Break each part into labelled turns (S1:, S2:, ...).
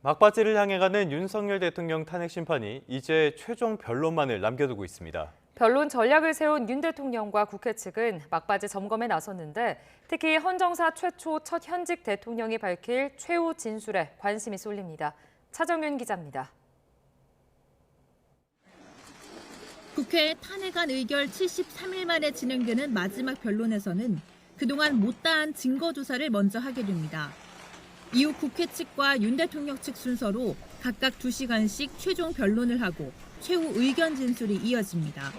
S1: 막바지를 향해 가는 윤석열 대통령 탄핵 심판이 이제 최종 변론만을 남겨두고 있습니다.
S2: 변론 전략을 세운 윤 대통령과 국회 측은 막바지 점검에 나섰는데 특히 헌정사 최초 첫 현직 대통령이 밝힐 최후 진술에 관심이 쏠립니다. 차정윤 기자입니다.
S3: 국회 탄핵안 의결 73일 만에 진행되는 마지막 변론에서는 그동안 못다한 증거 조사를 먼저 하게 됩니다. 이후 국회 측과 윤 대통령 측 순서로 각각 2시간씩 최종 변론을 하고 최후 의견 진술이 이어집니다.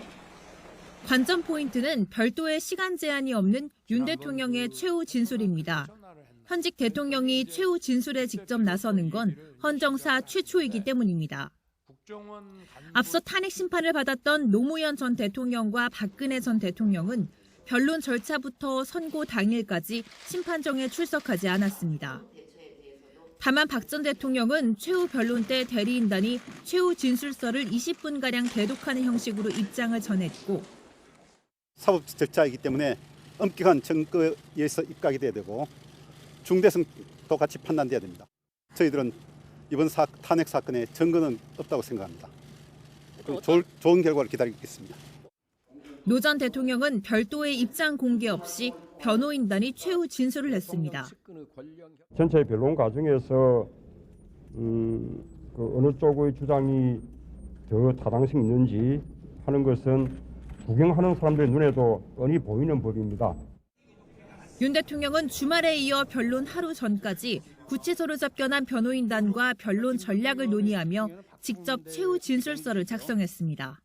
S3: 관전 포인트는 별도의 시간 제한이 없는 윤 대통령의 최후 진술입니다. 현직 대통령이 최후 진술에 직접 나서는 건 헌정사 최초이기 때문입니다. 앞서 탄핵 심판을 받았던 노무현 전 대통령과 박근혜 전 대통령은 변론 절차부터 선고 당일까지 심판정에 출석하지 않았습니다. 다만 박 전 대통령은 최후 변론 때 대리인단이 최후 진술서를 20분가량 대독하는 형식으로 입장을 전했고
S4: 사법 절차이기 때문에 엄격한 증거에서 입각이 돼야 되고 중대성도 같이 판단돼야 됩니다. 저희들은 이번 탄핵 사건에 증거는 없다고 생각합니다. 좋은 결과를 기다리겠습니다.
S3: 노 전 대통령은 별도의 입장 공개 없이 변호인단이 최후 진술을 했습니다.
S5: 전체 변론 과정에서 어느 쪽의 주장이 더 타당성이 있는지 하는 것은 구경하는 사람들의 눈에도 뻔히 보이는 법입니다.
S3: 윤 대통령은 주말에 이어 변론 하루 전까지 구치소로 접견한 변호인단과 변론 전략을 논의하며 직접 최후 진술서를 작성했습니다.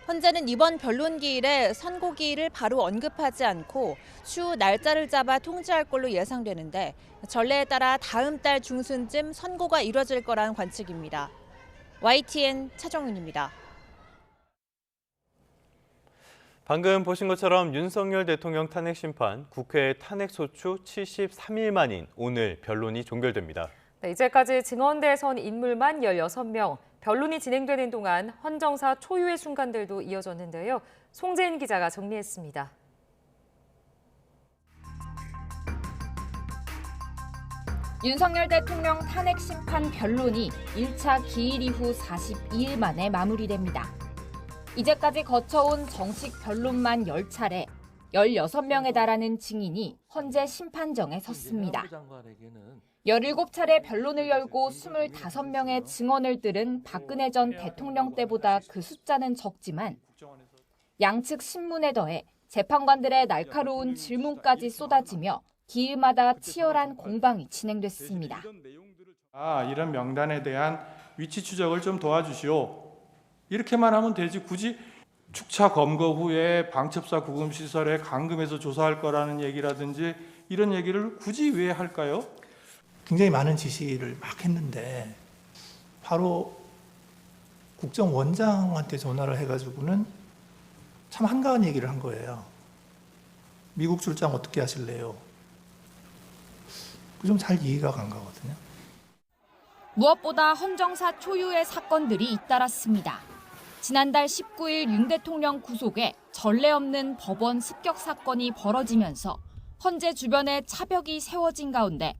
S3: 헌재는 이번 변론 기일에 선고 기일을 바로 언급하지 않고 추후 날짜를 잡아 통지할 걸로 예상되는데 전례에 따라 다음 달 중순쯤 선고가 이뤄질 거라는 관측입니다. YTN 차정윤입니다.
S1: 방금 보신 것처럼 윤석열 대통령 탄핵 심판, 국회 탄핵 소추 73일 만인 오늘 변론이 종결됩니다.
S2: 네, 이제까지 증언대에 선 인물만 16명, 변론이 진행되는 동안 헌정사 초유의 순간들도 이어졌는데요. 송재인 기자가 정리했습니다.
S6: 윤석열 대통령 탄핵 심판 변론이 1차 기일 이후 42일 만에 마무리됩니다. 이제까지 거쳐온 정식 변론만 10차례, 16명에 달하는 증인이 헌재 심판정에 섰습니다. 17차례 변론을 열고 25명의 증언을 들은 박근혜 전 대통령 때보다 그 숫자는 적지만 양측 신문에 더해 재판관들의 날카로운 질문까지 쏟아지며 기일마다 치열한 공방이 진행됐습니다.
S7: 이런 명단에 대한 위치 추적을 좀 도와주시오. 이렇게만 하면 되지 굳이 축차 검거 후에 방첩사 구금시설에 감금해서 조사할 거라는 얘기라든지 이런 얘기를 굳이 왜 할까요?
S8: 굉장히 많은 지시를 막 했는데 바로 국정원장한테 전화를 해가지고는 참 한가한 얘기를 한 거예요. 미국 출장 어떻게 하실래요? 좀 잘 이해가 간 거거든요.
S6: 무엇보다 헌정사 초유의 사건들이 잇따랐습니다. 지난달 19일 윤 대통령 구속에 전례 없는 법원 습격 사건이 벌어지면서 헌재 주변에 차벽이 세워진 가운데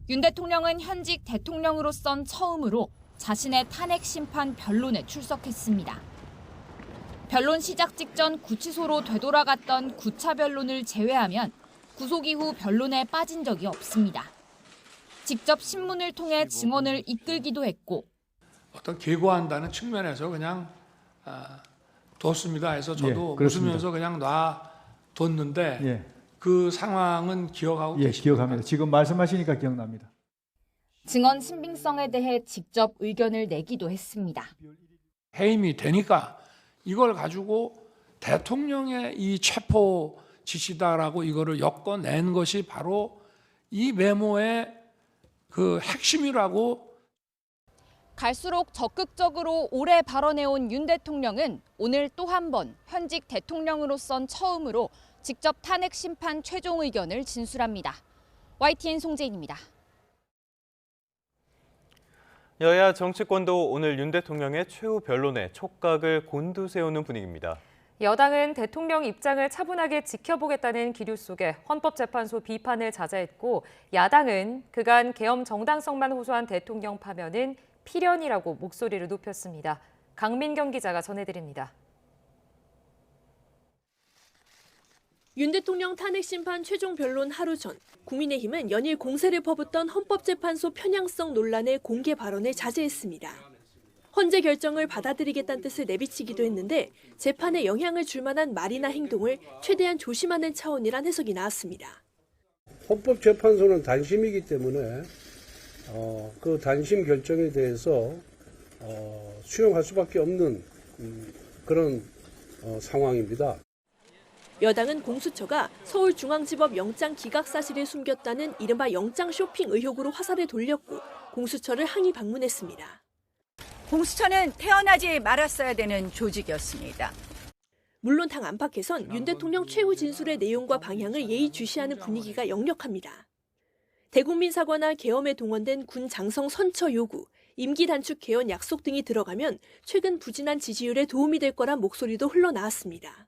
S6: 윤 대통령은 현직 대통령으로선 처음으로 자신의 탄핵 심판 변론에 출석했습니다. 변론 시작 직전 구치소로 되돌아갔던 9차 변론을 제외하면 구속 이후 변론에 빠진 적이 없습니다. 직접 신문을 통해 증언을 이끌기도 했고
S9: 어떤 계고한다는 측면에서 그냥 뒀습니다 해서 저도 웃으면서 그냥 놔뒀는데 그 상황은 기억하고 계십니까?
S10: 기억합니다. 지금 말씀하시니까 기억납니다.
S6: 증언 신빙성에 대해 직접 의견을 내기도 했습니다.
S9: 해임이 되니까 이걸 가지고 대통령의 이 체포 지시다라고 이거를 엮어낸 것이 바로 이 메모의 그 핵심이라고.
S6: 갈수록 적극적으로 오래 발언해온 윤 대통령은 오늘 또 한 번 현직 대통령으로선 처음으로 직접 탄핵 심판 최종 의견을 진술합니다. YTN 송재인입니다.
S1: 여야 정치권도 오늘 윤 대통령의 최후 변론에 촉각을 곤두세우는 분위기입니다.
S2: 여당은 대통령 입장을 차분하게 지켜보겠다는 기류 속에 헌법재판소 비판을 자제했고 야당은 그간 계엄 정당성만 호소한 대통령 파면은 필연이라고 목소리를 높였습니다. 강민경 기자가 전해드립니다.
S11: 윤 대통령 탄핵 심판 최종 변론 하루 전, 국민의힘은 연일 공세를 퍼붓던 헌법재판소 편향성 논란의 공개 발언을 자제했습니다. 헌재 결정을 받아들이겠다는 뜻을 내비치기도 했는데 재판에 영향을 줄 만한 말이나 행동을 최대한 조심하는 차원이란 해석이 나왔습니다.
S12: 헌법재판소는 단심이기 때문에 그 단심 결정에 대해서 수용할 수밖에 없는 그런 상황입니다.
S11: 여당은 공수처가 서울중앙지법 영장 기각 사실을 숨겼다는 이른바 영장 쇼핑 의혹으로 화살을 돌렸고 공수처를 항의 방문했습니다.
S13: 공수처는 태어나지 말았어야 되는 조직이었습니다.
S11: 물론 당 안팎에선 윤 대통령 최후 진술의 내용과 방향을 예의주시하는 분위기가 역력합니다. 대국민 사과나 계엄에 동원된 군 장성 선처 요구, 임기 단축 개헌 약속 등이 들어가면 최근 부진한 지지율에 도움이 될 거란 목소리도 흘러나왔습니다.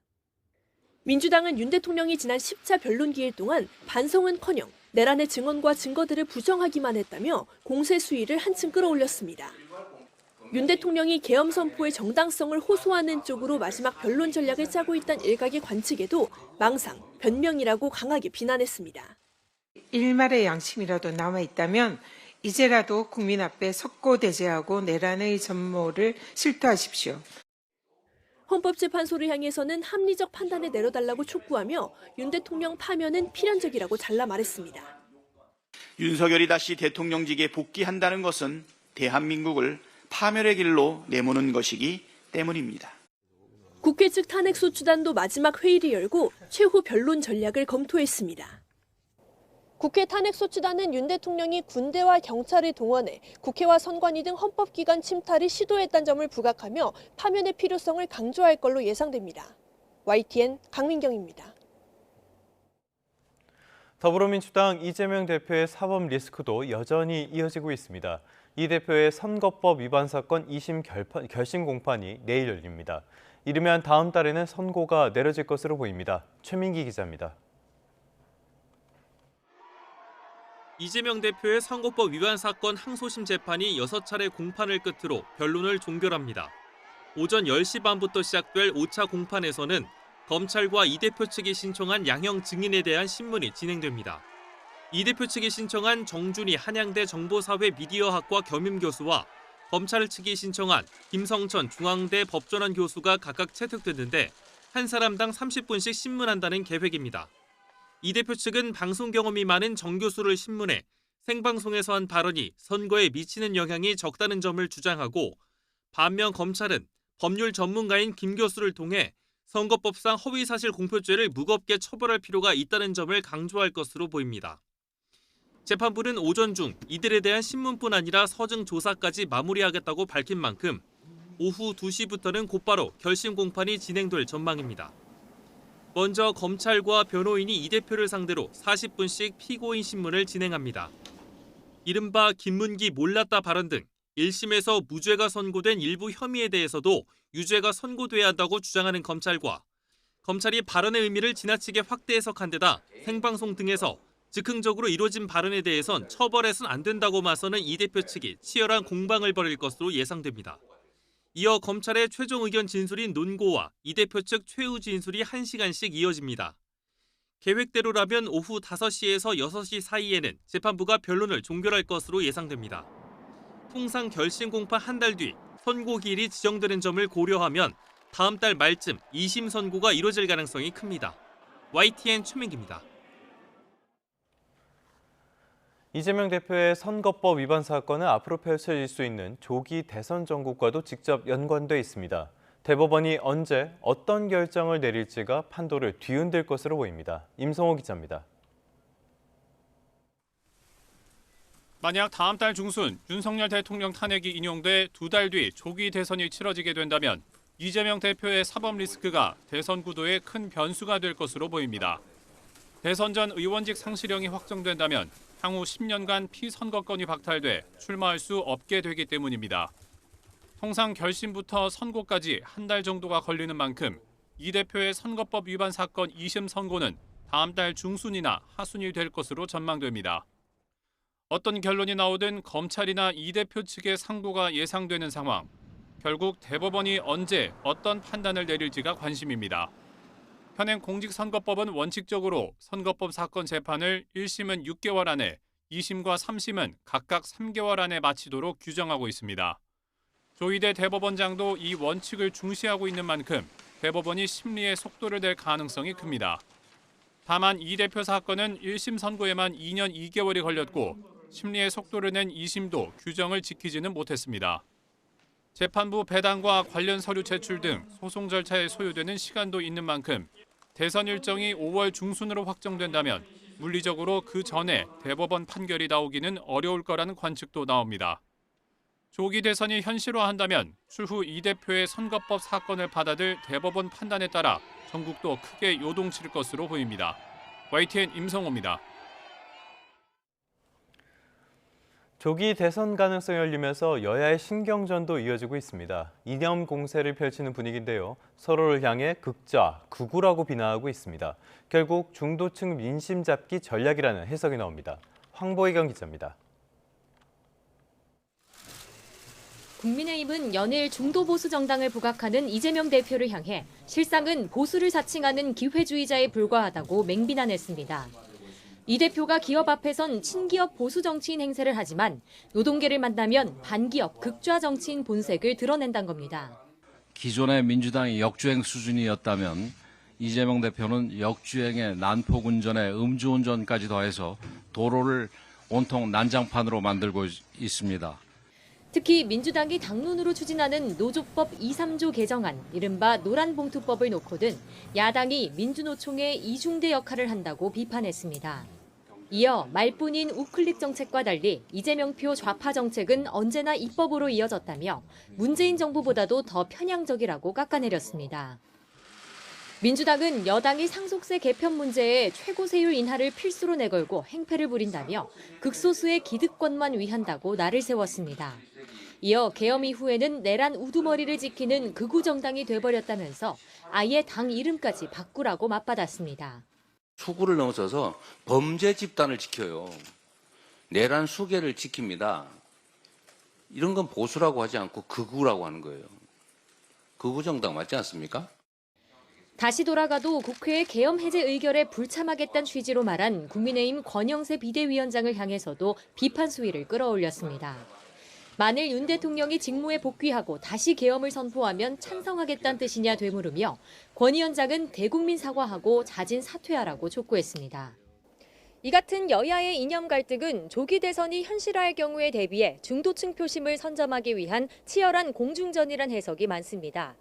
S11: 민주당은 윤 대통령이 지난 10차 변론 기일 동안 반성은커녕 내란의 증언과 증거들을 부정하기만 했다며 공세 수위를 한층 끌어올렸습니다. 윤 대통령이 계엄 선포의 정당성을 호소하는 쪽으로 마지막 변론 전략을 짜고 있다는 일각의 관측에도 망상, 변명이라고 강하게 비난했습니다.
S14: 일말의 양심이라도 남아있다면 이제라도 국민 앞에 석고대죄하고 내란의 전모를 실토하십시오.
S11: 헌법재판소를 향해서는 합리적 판단을 내려달라고 촉구하며 윤 대통령 파면은 필연적이라고 잘라 말했습니다.
S15: 윤석열이 다시 대통령직에 복귀한다는 것은 대한민국을 파멸의 길로 내모는 것이기 때문입니다.
S11: 국회 측 탄핵소추단도 마지막 회의를 열고 최후 변론 전략을 검토했습니다. 국회 탄핵소추단은 윤 대통령이 군대와 경찰을 동원해 국회와 선관위 등 헌법기관 침탈을 시도했다는 점을 부각하며 파면의 필요성을 강조할 걸로 예상됩니다. YTN 강민경입니다.
S1: 더불어민주당 이재명 대표의 사법 리스크도 여전히 이어지고 있습니다. 이 대표의 선거법 위반 사건 2심 결심 공판이 내일 열립니다. 이르면 다음 달에는 선고가 내려질 것으로 보입니다. 최민기 기자입니다.
S16: 이재명 대표의 선거법 위반 사건 항소심 재판이 6차례 공판을 끝으로 변론을 종결합니다. 오전 10시 반부터 시작될 5차 공판에서는 검찰과 이 대표 측이 신청한 양형 증인에 대한 신문이 진행됩니다. 이 대표 측이 신청한 정준희 한양대 정보사회 미디어학과 겸임교수와 검찰 측이 신청한 김성천 중앙대 법전환 교수가 각각 채택됐는데 한 사람당 30분씩 신문한다는 계획입니다. 이 대표 측은 방송 경험이 많은 정 교수를 신문해 생방송에서 한 발언이 선거에 미치는 영향이 적다는 점을 주장하고 반면 검찰은 법률 전문가인 김 교수를 통해 선거법상 허위사실 공표죄를 무겁게 처벌할 필요가 있다는 점을 강조할 것으로 보입니다. 재판부는 오전 중 이들에 대한 신문뿐 아니라 서증 조사까지 마무리하겠다고 밝힌 만큼 오후 2시부터는 곧바로 결심 공판이 진행될 전망입니다. 먼저 검찰과 변호인이 이 대표를 상대로 40분씩 피고인 신문을 진행합니다. 이른바 김문기 몰랐다 발언 등 1심에서 무죄가 선고된 일부 혐의에 대해서도 유죄가 선고돼야 한다고 주장하는 검찰과 검찰이 발언의 의미를 지나치게 확대 해석한 데다 생방송 등에서 즉흥적으로 이루어진 발언에 대해선 처벌해서는 안 된다고 맞서는 이 대표 측이 치열한 공방을 벌일 것으로 예상됩니다. 이어 검찰의 최종 의견 진술인 논고와 이 대표 측 최후 진술이 1시간씩 이어집니다. 계획대로라면 오후 5시에서 6시 사이에는 재판부가 변론을 종결할 것으로 예상됩니다. 통상 결심 공판 한 달 뒤 선고 기일이 지정되는 점을 고려하면 다음 달 말쯤 2심 선고가 이뤄질 가능성이 큽니다. YTN 최민기입니다.
S1: 이재명 대표의 선거법 위반 사건은 앞으로 펼쳐질 수 있는 조기 대선 정국과도 직접 연관돼 있습니다. 대법원이 언제 어떤 결정을 내릴지가 판도를 뒤흔들 것으로 보입니다. 임성호 기자입니다.
S17: 만약 다음 달 중순 윤석열 대통령 탄핵이 인용돼 2달 뒤 조기 대선이 치러지게 된다면 이재명 대표의 사법 리스크가 대선 구도에 큰 변수가 될 것으로 보입니다. 대선 전 의원직 상실형이 확정된다면 향후 10년간 피선거권이 박탈돼 출마할 수 없게 되기 때문입니다. 통상 결심부터 선고까지 한 달 정도가 걸리는 만큼 이 대표의 선거법 위반 사건 2심 선고는 다음 달 중순이나 하순이 될 것으로 전망됩니다. 어떤 결론이 나오든 검찰이나 이 대표 측의 상고가 예상되는 상황. 결국 대법원이 언제 어떤 판단을 내릴지가 관심입니다. 현행 공직선거법은 원칙적으로 선거법 사건 재판을 1심은 6개월 안에, 2심과 3심은 각각 3개월 안에 마치도록 규정하고 있습니다. 조희대 대법원장도 이 원칙을 중시하고 있는 만큼 대법원이 심리에 속도를 낼 가능성이 큽니다. 다만 이 대표 사건은 1심 선고에만 2년 2개월이 걸렸고 심리에 속도를 낸 2심도 규정을 지키지는 못했습니다. 재판부 배당과 관련 서류 제출 등 소송 절차에 소요되는 시간도 있는 만큼 대선 일정이 5월 중순으로 확정된다면 물리적으로 그 전에 대법원 판결이 나오기는 어려울 거라는 관측도 나옵니다. 조기 대선이 현실화한다면 추후 이 대표의 선거법 사건을 받아들 대법원 판단에 따라 전국도 크게 요동칠 것으로 보입니다. YTN 임성호입니다.
S1: 조기 대선 가능성이 열리면서 여야의 신경전도 이어지고 있습니다. 이념 공세를 펼치는 분위기인데요. 서로를 향해 극좌, 극우라고 비난하고 있습니다. 결국 중도층 민심 잡기 전략이라는 해석이 나옵니다. 황보혜경 기자입니다.
S18: 국민의힘은 연일 중도 보수 정당을 부각하는 이재명 대표를 향해 실상은 보수를 자칭하는 기회주의자에 불과하다고 맹비난했습니다. 이 대표가 기업 앞에선 친기업 보수 정치인 행세를 하지만 노동계를 만나면 반기업 극좌 정치인 본색을 드러낸다는 겁니다.
S19: 기존의 민주당이 역주행 수준이었다면 이재명 대표는 역주행에 난폭운전에 음주운전까지 더해서 도로를 온통 난장판으로 만들고 있습니다.
S18: 특히 민주당이 당론으로 추진하는 노조법 2, 3조 개정안, 이른바 노란봉투법을 놓고는 야당이 민주노총의 이중대 역할을 한다고 비판했습니다. 이어 말뿐인 우클릭 정책과 달리 이재명표 좌파 정책은 언제나 입법으로 이어졌다며 문재인 정부보다도 더 편향적이라고 깎아내렸습니다. 민주당은 여당이 상속세 개편 문제에 최고세율 인하를 필수로 내걸고 행패를 부린다며 극소수의 기득권만 위한다고 날을 세웠습니다. 이어 계엄 이후에는 내란 우두머리를 지키는 극우 정당이 돼버렸다면서 아예 당 이름까지 바꾸라고 맞받았습니다.
S20: 수구를 넘어서서 범죄 집단을 지켜요. 내란 수계를 지킵니다. 이런 건 보수라고 하지 않고 극우라고 하는 거예요. 극우 정당 맞지 않습니까?
S18: 다시 돌아가도 국회의 계엄 해제 의결에 불참하겠다는 취지로 말한 국민의힘 권영세 비대위원장을 향해서도 비판 수위를 끌어올렸습니다. 만일 윤 대통령이 직무에 복귀하고 다시 계엄을 선포하면 찬성하겠다는 뜻이냐 되물으며 권 위원장은 대국민 사과하고 자진 사퇴하라고 촉구했습니다. 이 같은 여야의 이념 갈등은 조기 대선이 현실화할 경우에 대비해 중도층 표심을 선점하기 위한 치열한 공중전이란 해석이 많습니다.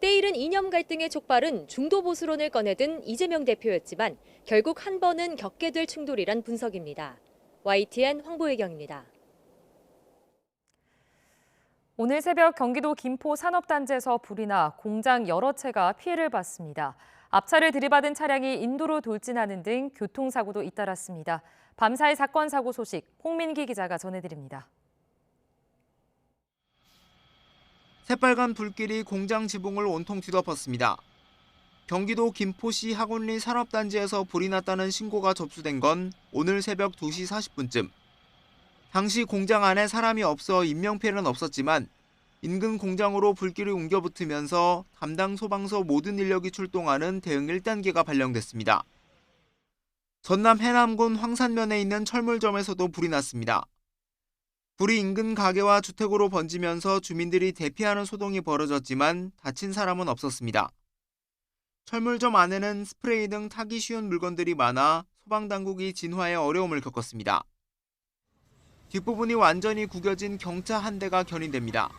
S18: 때이른 이념 갈등의 촉발은 중도 보수론을 꺼내든 이재명 대표였지만 결국 한 번은 겪게 될 충돌이란 분석입니다. YTN 황보혜경입니다.
S2: 오늘 새벽 경기도 김포 산업단지에서 불이 나 공장 여러 채가 피해를 봤습니다. 앞차를 들이받은 차량이 인도로 돌진하는 등 교통사고도 잇따랐습니다. 밤사이 사건 사고 소식 홍민기 기자가 전해드립니다.
S21: 새빨간 불길이 공장 지붕을 온통 뒤덮었습니다. 경기도 김포시 학원리 산업단지에서 불이 났다는 신고가 접수된 건 오늘 새벽 2시 40분쯤. 당시 공장 안에 사람이 없어 인명피해는 없었지만 인근 공장으로 불길이 옮겨붙으면서 담당 소방서 모든 인력이 출동하는 대응 1단계가 발령됐습니다. 전남 해남군 황산면에 있는 철물점에서도 불이 났습니다. 불이 인근 가게와 주택으로 번지면서 주민들이 대피하는 소동이 벌어졌지만 다친 사람은 없었습니다. 철물점 안에는 스프레이 등 타기 쉬운 물건들이 많아 소방당국이 진화에 어려움을 겪었습니다. 뒷부분이 완전히 구겨진 경차 한 대가 견인됩니다.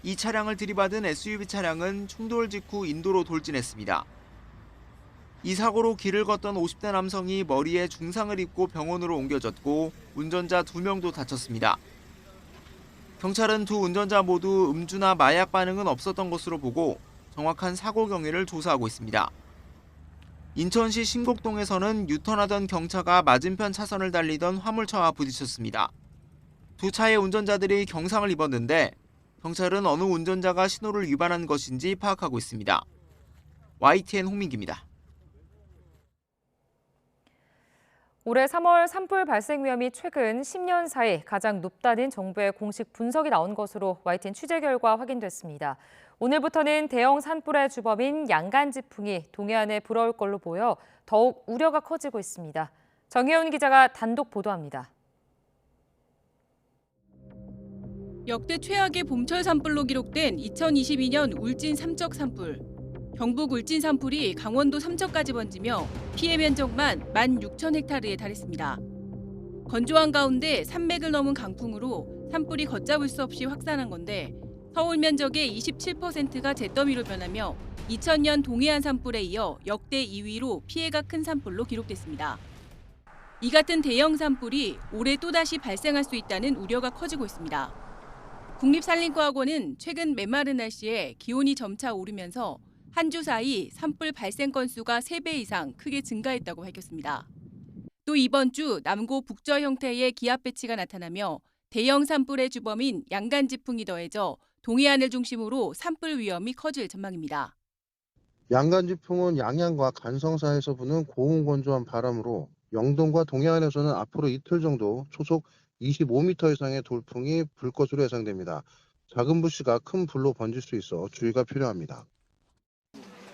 S21: 이 차량을 들이받은 SUV 차량은 충돌 직후 인도로 돌진했습니다. 이 사고로 길을 걷던 50대 남성이 머리에 중상을 입고 병원으로 옮겨졌고 운전자 2명도 다쳤습니다. 경찰은 두 운전자 모두 음주나 마약 반응은 없었던 것으로 보고 정확한 사고 경위를 조사하고 있습니다. 인천시 신곡동에서는 유턴하던 경차가 맞은편 차선을 달리던 화물차와 부딪혔습니다. 두 차의 운전자들이 경상을 입었는데 경찰은 어느 운전자가 신호를 위반한 것인지 파악하고 있습니다. YTN 홍민기입니다.
S2: 올해 3월 산불 발생 위험이 최근 10년 사이 가장 높다는 정부의 공식 분석이 나온 것으로 YTN 취재 결과 확인됐습니다. 오늘부터는 대형 산불의 주범인 양간지풍이 동해안에 불어올 걸로 보여 더욱 우려가 커지고 있습니다. 정혜훈 기자가 단독 보도합니다.
S4: 역대 최악의 봄철 산불로 기록된 2022년 울진 삼척 산불. 경북 울진 산불이 강원도 삼척까지 번지며 피해 면적만 16,000헥타르에 달했습니다. 건조한 가운데 산맥을 넘은 강풍으로 산불이 걷잡을 수 없이 확산한 건데 서울 면적의 27%가 잿더미로 변하며 2000년 동해안 산불에 이어 역대 2위로 피해가 큰 산불로 기록됐습니다. 이 같은 대형 산불이 올해 또다시 발생할 수 있다는 우려가 커지고 있습니다. 국립산림과학원은 최근 메마른 날씨에 기온이 점차 오르면서 한 주 사이 산불 발생 건수가 3배 이상 크게 증가했다고 밝혔습니다. 또 이번 주 남고 북저 형태의 기압 배치가 나타나며 대형 산불의 주범인 양간지풍이 더해져 동해안을 중심으로 산불 위험이 커질 전망입니다.
S22: 양간지풍은 양양과 간성사에서 부는 고온건조한 바람으로 영동과 동해안에서는 앞으로 이틀 정도 초속 25m 이상의 돌풍이 불 것으로 예상됩니다. 작은 불씨가 큰 불로 번질 수 있어 주의가 필요합니다.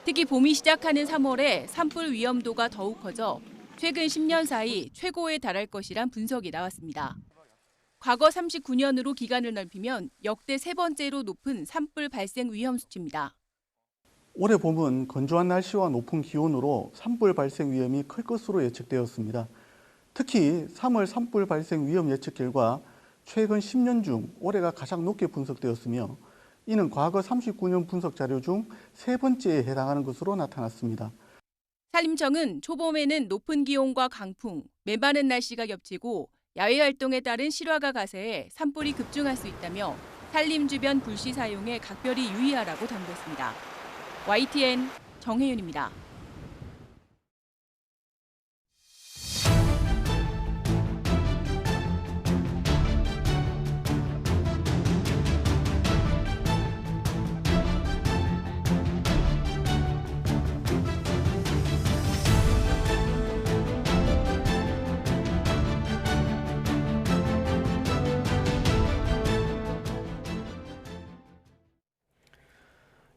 S4: 특히 봄이 시작하는 3월에 산불 위험도가 더욱 커져 최근 10년 사이 최고에 달할 것이란 분석이 나왔습니다. 과거 39년으로 기간을 넓히면 역대 세 번째로 높은 산불 발생 위험 수치입니다.
S23: 올해 봄은 건조한 날씨와 높은 기온으로 산불 발생 위험이 클 것으로 예측되었습니다. 특히 3월 산불 발생 위험 예측 결과 최근 10년 중 올해가 가장 높게 분석되었으며 이는 과거 39년 분석 자료 중 세 번째에 해당하는 것으로 나타났습니다.
S4: 산림청은 초봄에는 높은 기온과 강풍, 메마른 날씨가 겹치고 야외 활동에 따른 실화가 가세해 산불이 급증할 수 있다며 산림 주변 불씨 사용에 각별히 유의하라고 당부했습니다. YTN 정혜윤입니다.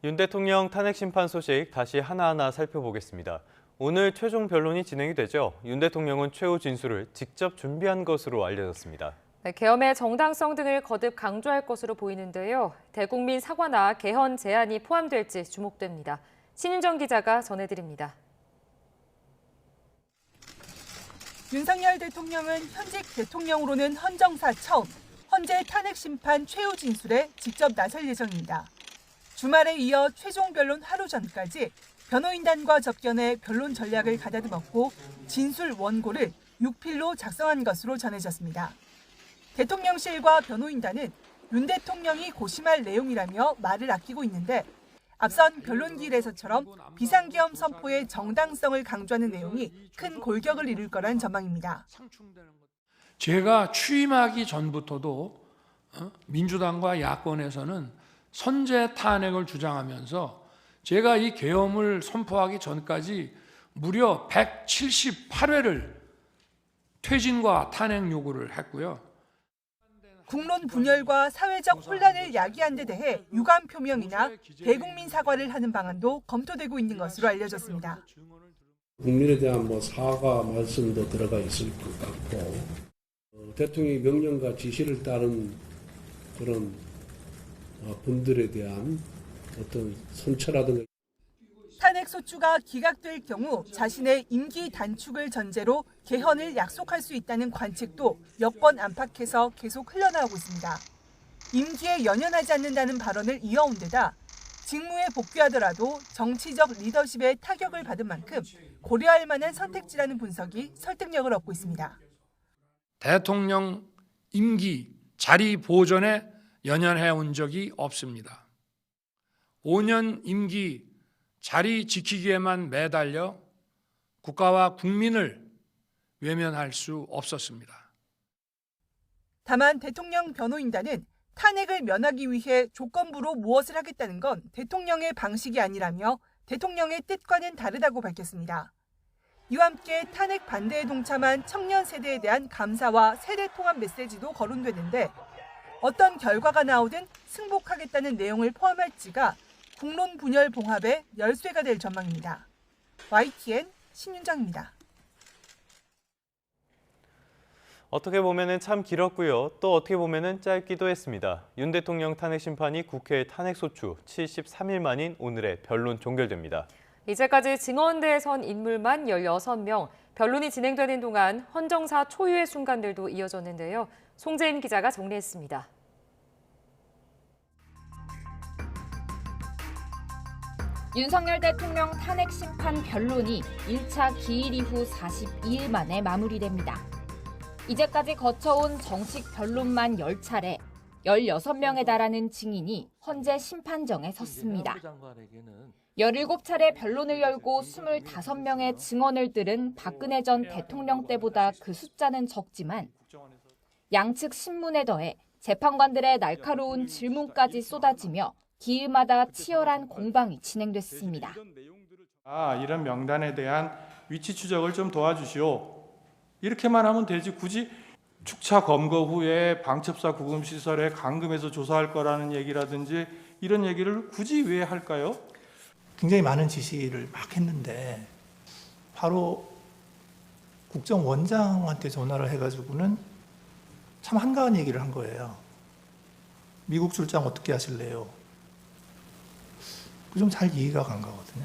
S1: 윤 대통령 탄핵 심판 소식 다시 하나하나 살펴보겠습니다. 오늘 최종 변론이 진행이 되죠. 윤 대통령은 최후 진술을 직접 준비한 것으로 알려졌습니다.
S2: 네, 계엄의 정당성 등을 거듭 강조할 것으로 보이는데요. 대국민 사과나 개헌 제안이 포함될지 주목됩니다. 신윤정 기자가 전해드립니다.
S24: 윤석열 대통령은 현직 대통령으로는 헌정사 처음 헌재 탄핵 심판 최후 진술에 직접 나설 예정입니다. 주말에 이어 최종 변론 하루 전까지 변호인단과 접견해 변론 전략을 가다듬었고 진술 원고를 6필로 작성한 것으로 전해졌습니다. 대통령실과 변호인단은 윤 대통령이 고심할 내용이라며 말을 아끼고 있는데 앞선 변론기일에서처럼 비상계엄 선포의 정당성을 강조하는 내용이 큰 골격을 이룰 거란 전망입니다.
S9: 제가 취임하기 전부터도 민주당과 야권에서는 선제 탄핵을 주장하면서 제가 이 계엄을 선포하기 전까지 무려 178회를 퇴진과 탄핵 요구를 했고요.
S24: 국론 분열과 사회적 혼란을 야기한 데 대해 유감 표명이나 대국민 사과를 하는 방안도 검토되고 있는 것으로 알려졌습니다.
S12: 국민에 대한 사과 말씀도 들어가 있을 것 같고 대통령의 명령과 지시를 따른 그런 분들에 대한 어떤 선처라든가
S24: 탄핵 소추가 기각될 경우 자신의 임기 단축을 전제로 개헌을 약속할 수 있다는 관측도 여권 안팎에서 계속 흘러나오고 있습니다. 임기에 연연하지 않는다는 발언을 이어온 데다 직무에 복귀하더라도 정치적 리더십에 타격을 받은 만큼 고려할 만한 선택지라는 분석이 설득력을 얻고 있습니다.
S9: 대통령 임기 자리 보존에 연연해온 적이 없습니다. 5년 임기 자리 지키기에만 매달려 국가와 국민을 외면할 수 없었습니다.
S24: 다만 대통령 변호인단은 탄핵을 면하기 위해 조건부로 무엇을 하겠다는 건 대통령의 방식이 아니라며 대통령의 뜻과는 다르다고 밝혔습니다. 이와 함께 탄핵 반대에 동참한 청년 세대에 대한 감사와 세대 통합 메시지도 거론되는데 어떤 결과가 나오든 승복하겠다는 내용을 포함할지가 국론 분열 봉합의 열쇠가 될 전망입니다. YTN 신윤정입니다.
S1: 어떻게 보면은 참 길었고요. 또 어떻게 보면은 짧기도 했습니다. 윤 대통령 탄핵 심판이 국회 탄핵 소추 73일 만인 오늘의 변론 종결됩니다.
S2: 이제까지 증언대에 선 인물만 16명, 변론이 진행되는 동안 헌정사 초유의 순간들도 이어졌는데요. 송재인 기자가 정리했습니다.
S6: 윤석열 대통령 탄핵 심판 변론이 1차 기일 이후 42일 만에 마무리됩니다. 이제까지 거쳐온 정식 변론만 10차례, 16명에 달하는 증인이 헌재 심판정에 섰습니다. 17차례 변론을 열고 25명의 증언을 들은 박근혜 전 대통령 때보다 그 숫자는 적지만 양측 신문에 더해 재판관들의 날카로운 질문까지 쏟아지며 기일마다 치열한 공방이 진행됐습니다.
S3: 이런 명단에 대한 위치 추적을 좀 도와주시오. 이렇게만 하면 되지 굳이 축차 검거 후에 방첩사 구금시설에 감금해서 조사할 거라는 얘기라든지 이런 얘기를 굳이 왜 할까요?
S5: 굉장히 많은 지시를 막 했는데 바로 국정원장한테 전화를 해가지고는 참 한가한 얘기를 한 거예요. 미국 출장 어떻게 하실래요? 좀 잘 이해가 간 거거든요.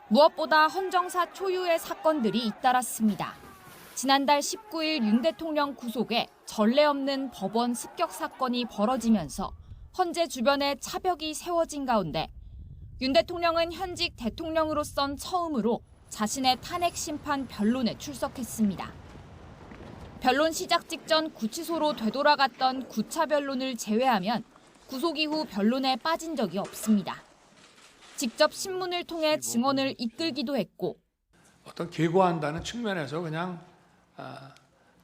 S6: 무엇보다 헌정사 초유의 사건들이 잇따랐습니다. 지난달 19일 윤 대통령 구속에 전례 없는 법원 습격 사건이 벌어지면서 헌재 주변에 차벽이 세워진 가운데 윤 대통령은 현직 대통령으로선 처음으로 자신의 탄핵 심판 변론에 출석했습니다. 변론 시작 직전 구치소로 되돌아갔던 9차 변론을 제외하면 구속 이후 변론에 빠진 적이 없습니다. 직접 신문을 통해 증언을 이끌기도 했고
S9: 어떤 계고한다는 측면에서 그냥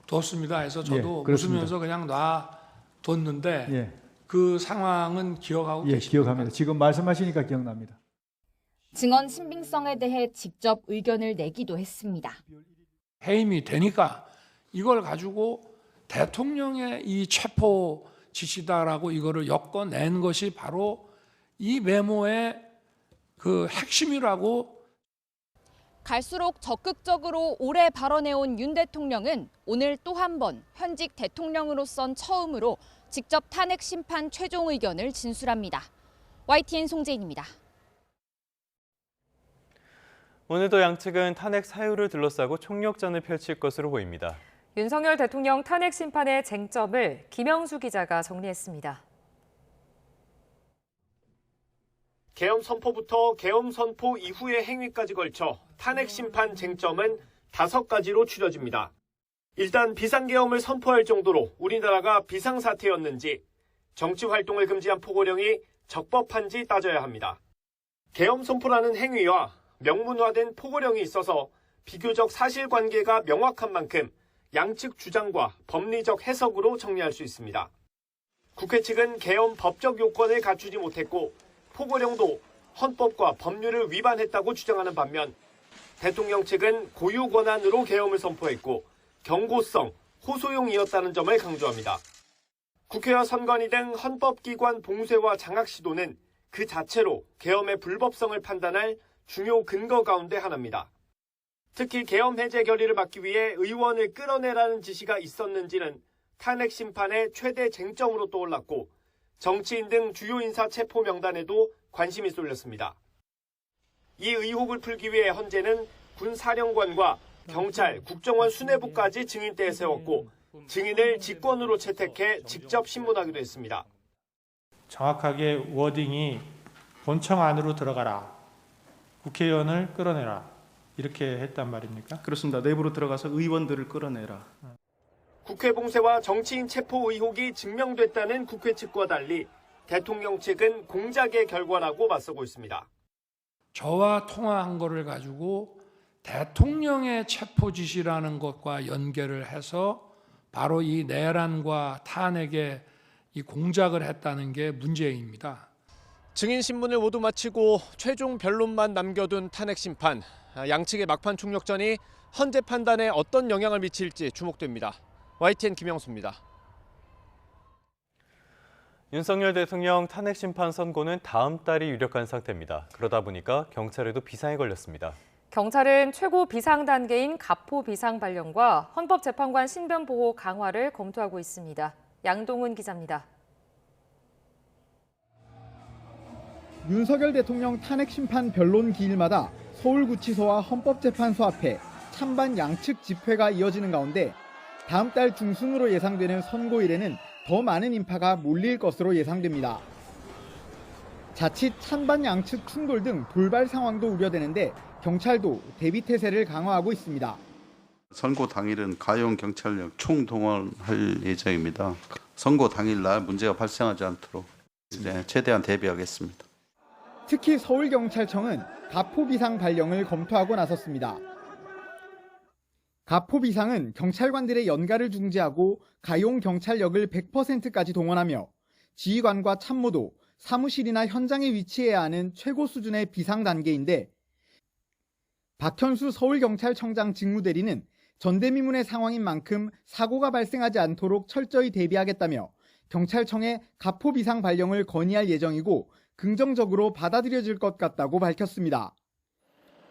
S9: 뒀습니다 해서 저도 웃으면서 그냥 놔뒀는데 그 상황은 기억하고 계십니까?
S10: 기억합니다. 지금 말씀하시니까 기억납니다.
S6: 증언 신빙성에 대해 직접 의견을 내기도 했습니다.
S9: 해임이 되니까 이걸 가지고 대통령의 이 체포 지시다라고 이거를 엮어낸 것이 바로 이 메모의 그 핵심이라고.
S6: 갈수록 적극적으로 오래 발언해온 윤 대통령은 오늘 또 한 번 현직 대통령으로선 처음으로 직접 탄핵 심판 최종 의견을 진술합니다. YTN 송재인입니다.
S1: 오늘도 양측은 탄핵 사유를 둘러싸고 총력전을 펼칠 것으로 보입니다.
S2: 윤석열 대통령 탄핵 심판의 쟁점을 김영수 기자가 정리했습니다.
S7: 계엄 선포부터 계엄 선포 이후의 행위까지 걸쳐 탄핵 심판 쟁점은 5가지로 추려집니다. 일단 비상계엄을 선포할 정도로 우리나라가 비상사태였는지, 정치활동을 금지한 포고령이 적법한지 따져야 합니다. 계엄 선포라는 행위와 명문화된 포고령이 있어서 비교적 사실관계가 명확한 만큼 양측 주장과 법리적 해석으로 정리할 수 있습니다. 국회 측은 계엄 법적 요건을 갖추지 못했고 포고령도 헌법과 법률을 위반했다고 주장하는 반면 대통령 측은 고유 권한으로 계엄을 선포했고 경고성, 호소용이었다는 점을 강조합니다. 국회와 선관위 등 헌법기관 봉쇄와 장악 시도는 그 자체로 계엄의 불법성을 판단할 중요 근거 가운데 하나입니다. 특히 계엄 해제 결의를 막기 위해 의원을 끌어내라는 지시가 있었는지는 탄핵 심판의 최대 쟁점으로 떠올랐고 정치인 등 주요 인사 체포 명단에도 관심이 쏠렸습니다. 이 의혹을 풀기 위해 헌재는 군 사령관과 경찰, 국정원 수뇌부까지 증인대에 세웠고 증인을 직권으로 채택해 직접 신문하기도 했습니다.
S3: 정확하게 워딩이 본청 안으로 들어가라. 국회의원을 끌어내라. 이렇게 했단 말입니까?
S23: 그렇습니다. 내부로 들어가서 의원들을 끌어내라.
S7: 국회 봉쇄와 정치인 체포 의혹이 증명됐다는 국회 측과 달리 대통령 측은 공작의 결과라고 맞서고 있습니다.
S9: 저와 통화한 거를 가지고 대통령의 체포 지시라는 것과 연결을 해서 바로 이 내란과 탄핵의 이 공작을 했다는 게 문제입니다.
S7: 증인 신문을 모두 마치고 최종 변론만 남겨둔 탄핵 심판. 양측의 막판 총력전이 헌재 판단에 어떤 영향을 미칠지 주목됩니다. YTN 김영수입니다.
S1: 윤석열 대통령 탄핵 심판 선고는 다음 달이 유력한 상태입니다. 그러다 보니까 경찰에도 비상이 걸렸습니다.
S2: 경찰은 최고 비상 단계인 가포 비상 발령과 헌법재판관 신변 보호 강화를 검토하고 있습니다. 양동훈 기자입니다.
S8: 윤석열 대통령 탄핵 심판 변론 기일마다 서울구치소와 헌법재판소 앞에 찬반 양측 집회가 이어지는 가운데 다음 달 중순으로 예상되는 선고일에는 더 많은 인파가 몰릴 것으로 예상됩니다. 자칫 찬반 양측 충돌 등 돌발 상황도 우려되는데 경찰도 대비 태세를 강화하고 있습니다.
S13: 선고 당일은 가용 경찰력 총동원할 예정입니다. 선고 당일날 문제가 발생하지 않도록 최대한 대비하겠습니다.
S8: 특히 서울경찰청은 가포 비상 발령을 검토하고 나섰습니다. 가포 비상은 경찰관들의 연가를 중지하고 가용 경찰력을 100%까지 동원하며 지휘관과 참모도 사무실이나 현장에 위치해야 하는 최고 수준의 비상 단계인데 박현수 서울경찰청장 직무대리는 전대미문의 상황인 만큼 사고가 발생하지 않도록 철저히 대비하겠다며 경찰청에 가포 비상 발령을 건의할 예정이고 긍정적으로 받아들여질 것 같다고 밝혔습니다.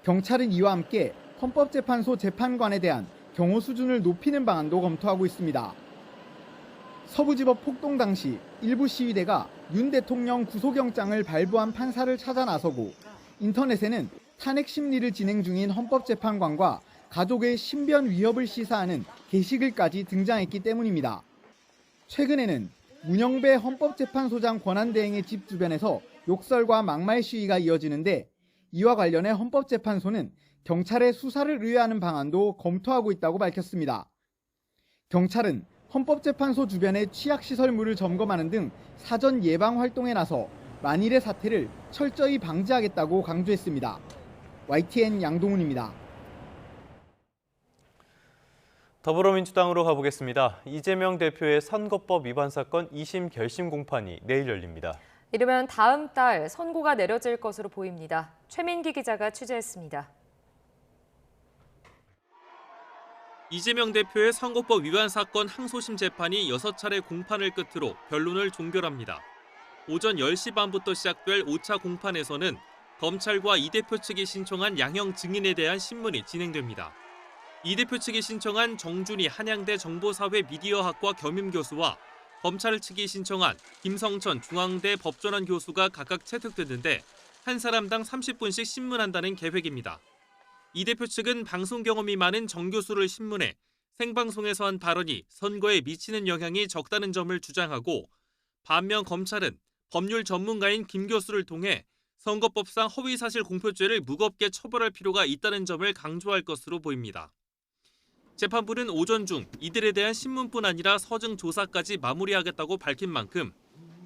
S8: 경찰은 이와 함께 헌법재판소 재판관에 대한 경호 수준을 높이는 방안도 검토하고 있습니다. 서부지법 폭동 당시 일부 시위대가 윤 대통령 구속영장을 발부한 판사를 찾아 나서고 인터넷에는 탄핵 심리를 진행 중인 헌법재판관과 가족의 신변 위협을 시사하는 게시글까지 등장했기 때문입니다. 최근에는 문영배 헌법재판소장 권한대행의 집 주변에서 욕설과 막말 시위가 이어지는데 이와 관련해 헌법재판소는 경찰의 수사를 의뢰하는 방안도 검토하고 있다고 밝혔습니다. 경찰은 헌법재판소 주변의 취약시설물을 점검하는 등 사전 예방 활동에 나서 만일의 사태를 철저히 방지하겠다고 강조했습니다. YTN 양동훈입니다.
S1: 더불어민주당으로 가보겠습니다. 이재명 대표의 선거법 위반 사건 2심 결심 공판이 내일 열립니다.
S2: 이르면 다음 달 선고가 내려질 것으로 보입니다. 최민기 기자가 취재했습니다.
S16: 이재명 대표의 선거법 위반 사건 항소심 재판이 6차례 공판을 끝으로 변론을 종결합니다. 오전 10시 반부터 시작될 5차 공판에서는 검찰과 이 대표 측이 신청한 양형 증인에 대한 신문이 진행됩니다. 이 대표 측이 신청한 정준희 한양대 정보사회 미디어학과 겸임교수와 검찰 측이 신청한 김성천 중앙대 법전환 교수가 각각 채택됐는데 한 사람당 30분씩 신문한다는 계획입니다. 이 대표 측은 방송 경험이 많은 정 교수를 신문해 생방송에서 한 발언이 선거에 미치는 영향이 적다는 점을 주장하고 반면 검찰은 법률 전문가인 김 교수를 통해 선거법상 허위사실 공표죄를 무겁게 처벌할 필요가 있다는 점을 강조할 것으로 보입니다. 재판부는 오전 중 이들에 대한 신문뿐 아니라 서증 조사까지 마무리하겠다고 밝힌 만큼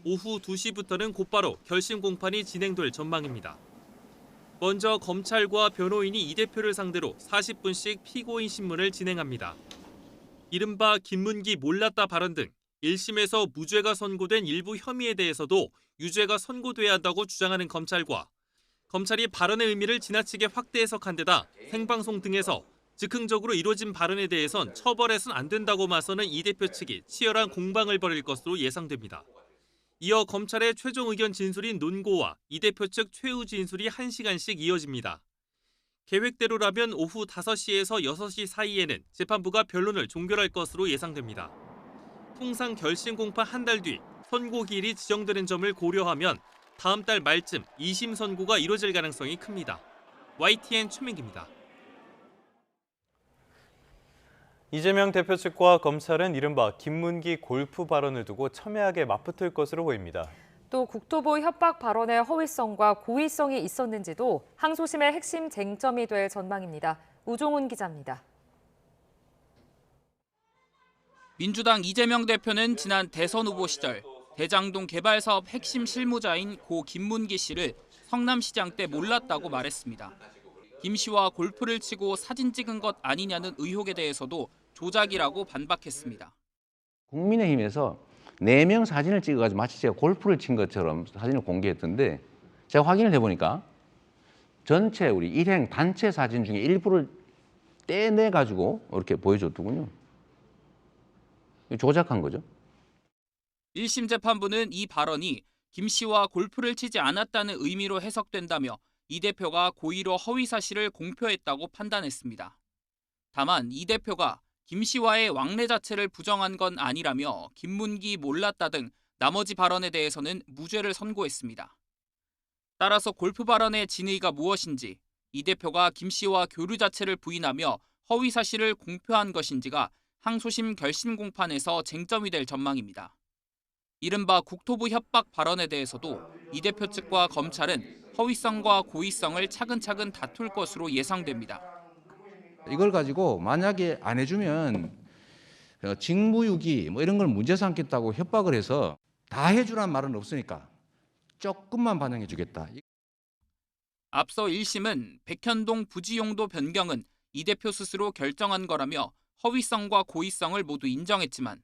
S16: 오후 2시부터는 곧바로 결심 공판이 진행될 전망입니다. 먼저 검찰과 변호인이 이 대표를 상대로 40분씩 피고인 신문을 진행합니다. 이른바 김문기 몰랐다 발언 등 1심에서 무죄가 선고된 일부 혐의에 대해서도 유죄가 선고돼야 한다고 주장하는 검찰과 검찰이 발언의 의미를 지나치게 확대 해석한 데다 생방송 등에서 즉흥적으로 이루어진 발언에 대해선 처벌해선 안 된다고 맞서는 이 대표 측이 치열한 공방을 벌일 것으로 예상됩니다. 이어 검찰의 최종 의견 진술인 논고와 이 대표 측 최후 진술이 1시간씩 이어집니다. 계획대로라면 오후 5시에서 6시 사이에는 재판부가 변론을 종결할 것으로 예상됩니다. 통상 결심 공판 한 달 뒤 선고 기일이 지정되는 점을 고려하면 다음 달 말쯤 2심 선고가 이뤄질 가능성이 큽니다. YTN 최민기입니다.
S1: 이재명 대표 측과 검찰은 이른바 김문기 골프 발언을 두고 첨예하게 맞붙을 것으로 보입니다.
S2: 또 국토부 협박 발언의 허위성과 고의성이 있었는지도 항소심의 핵심 쟁점이 될 전망입니다. 우종훈 기자입니다.
S14: 민주당 이재명 대표는 지난 대선 후보 시절 대장동 개발 사업 핵심 실무자인 고 김문기 씨를 성남시장 때 몰랐다고 말했습니다. 김 씨와 골프를 치고 사진 찍은 것 아니냐는 의혹에 대해서도 조작이라고 반박했습니다.
S15: 국민의힘에서
S11: 4명 사진을 찍어가지고 마치 제가 골프를 친 것처럼 사진을 공개했던데 제가 확인을 해보니까 전체 우리 일행 단체 사진 중에 일부를 떼내가지고 이렇게 보여줬더군요. 조작한 거죠.
S14: 1심 재판부는 이 발언이 김 씨와 골프를 치지 않았다는 의미로 해석된다며 이 대표가 고의로 허위 사실을 공표했다고 판단했습니다. 다만 이 대표가 김 씨와의 왕래 자체를 부정한 건 아니라며 김문기 몰랐다 등 나머지 발언에 대해서는 무죄를 선고했습니다. 따라서 골프 발언의 진의가 무엇인지, 이 대표가 김 씨와 교류 자체를 부인하며 허위 사실을 공표한 것인지가 항소심 결심 공판에서 쟁점이 될 전망입니다. 이른바 국토부 협박 발언에 대해서도 이 대표 측과 검찰은 허위성과 고의성을 차근차근 다툴 것으로 예상됩니다.
S11: 이걸 가지고 만약에 안 해주면 직무유기 뭐 이런 걸 문제 삼겠다고 협박을 해서 다 해주란 말은 없으니까 조금만 반영해 주겠다.
S14: 앞서 1심은 백현동 부지용도 변경은 이 대표 스스로 결정한 거라며 허위성과 고의성을 모두 인정했지만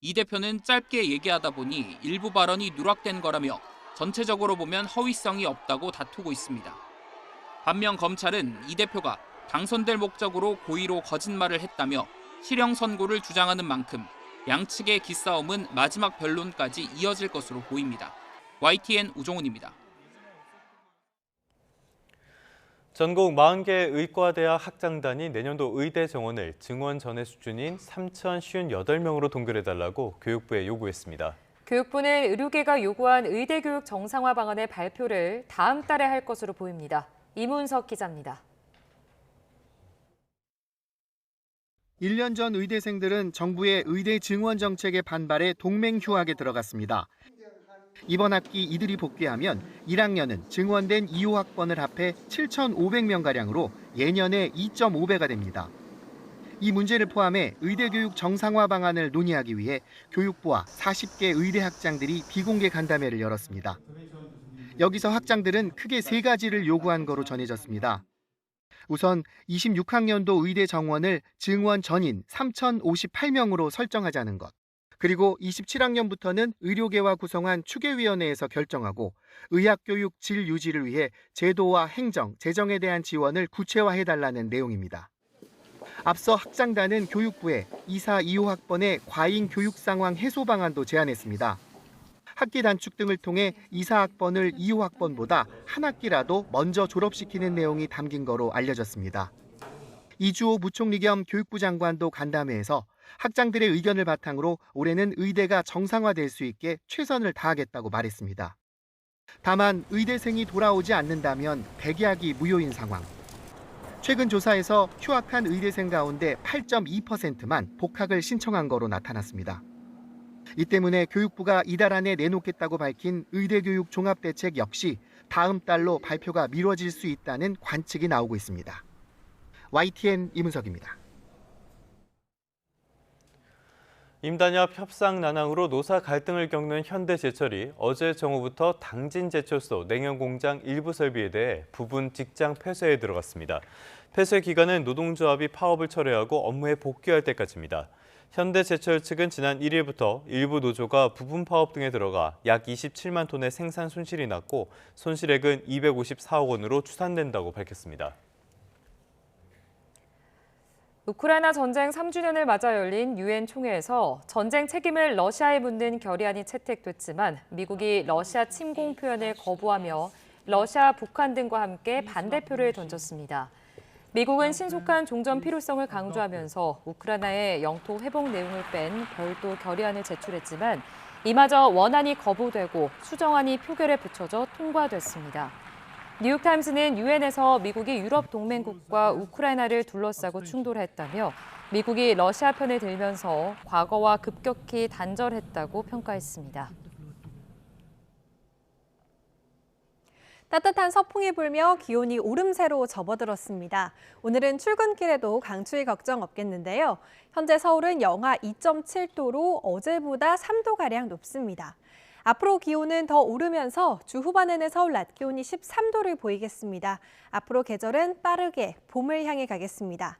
S14: 이 대표는 짧게 얘기하다 보니 일부 발언이 누락된 거라며 전체적으로 보면 허위성이 없다고 다투고 있습니다. 반면 검찰은 이 대표가 당선될 목적으로 고의로 거짓말을 했다며 실형 선고를 주장하는 만큼 양측의 기싸움은 마지막 변론까지 이어질 것으로 보입니다. YTN 우종훈입니다.
S1: 전국 40개 의과대학 학장단이 내년도 의대 정원을 증원 전의 수준인 3,058명으로 동결해달라고 교육부에 요구했습니다.
S2: 교육부는 의료계가 요구한 의대 교육 정상화 방안의 발표를 다음 달에 할 것으로 보입니다. 이문석 기자입니다.
S8: 1년 전 의대생들은 정부의 의대 증원 정책에 반발해 동맹휴학에 들어갔습니다. 이번 학기 이들이 복귀하면 1학년은 증원된 2호 학번을 합해 7,500명가량으로 예년의 2.5배가 됩니다. 이 문제를 포함해 의대 교육 정상화 방안을 논의하기 위해 교육부와 40개 의대 학장들이 비공개 간담회를 열었습니다. 여기서 학장들은 크게 3가지를 요구한 거로 전해졌습니다. 우선 26학년도 의대 정원을 증원 전인 3,058명으로 설정하자는 것. 그리고 27학년부터는 의료계와 구성한 추계위원회에서 결정하고 의학교육 질 유지를 위해 제도와 행정, 재정에 대한 지원을 구체화해달라는 내용입니다. 앞서 학장단은 교육부에 2사 2호 학번의 과잉 교육 상황 해소 방안도 제안했습니다. 학기 단축 등을 통해 2사 학번을 2호 학번보다 한 학기라도 먼저 졸업시키는 내용이 담긴 거로 알려졌습니다. 이주호 부총리 겸 교육부 장관도 간담회에서 학장들의 의견을 바탕으로 올해는 의대가 정상화될 수 있게 최선을 다하겠다고 말했습니다. 다만 의대생이 돌아오지 않는다면 백약이 무효인 상황. 최근 조사에서 휴학한 의대생 가운데 8.2%만 복학을 신청한 거로 나타났습니다. 이 때문에 교육부가 이달 안에 내놓겠다고 밝힌 의대교육 종합대책 역시 다음 달로 발표가 미뤄질 수 있다는 관측이 나오고 있습니다. YTN 이문석입니다.
S1: 임단협 협상 난항으로 노사 갈등을 겪는 현대제철이 어제 정오부터 당진제철소 냉연공장 일부 설비에 대해 부분 직장 폐쇄에 들어갔습니다. 폐쇄 기간은 노동조합이 파업을 철회하고 업무에 복귀할 때까지입니다. 현대제철 측은 지난 1일부터 일부 노조가 부분 파업 등에 들어가 약 27만 톤의 생산 손실이 났고 손실액은 254억 원으로 추산된다고 밝혔습니다.
S2: 우크라이나 전쟁 3주년을 맞아 열린 유엔 총회에서 전쟁 책임을 러시아에 묻는 결의안이 채택됐지만 미국이 러시아 침공 표현을 거부하며 러시아, 북한 등과 함께 반대표를 던졌습니다. 미국은 신속한 종전 필요성을 강조하면서 우크라이나의 영토 회복 내용을 뺀 별도 결의안을 제출했지만 이마저 원안이 거부되고 수정안이 표결에 붙여져 통과됐습니다. 뉴욕타임스는 유엔에서 미국이 유럽 동맹국과 우크라이나를 둘러싸고 충돌했다며 미국이 러시아 편을 들면서 과거와 급격히 단절했다고 평가했습니다.
S15: 따뜻한 서풍이 불며 기온이 오름세로 접어들었습니다. 오늘은 출근길에도 강추위 걱정 없겠는데요. 현재 서울은 영하 2.7도로 어제보다 3도가량 높습니다. 앞으로 기온은 더 오르면서 주 후반에는 서울 낮 기온이 13도를 보이겠습니다. 앞으로 계절은 빠르게 봄을 향해 가겠습니다.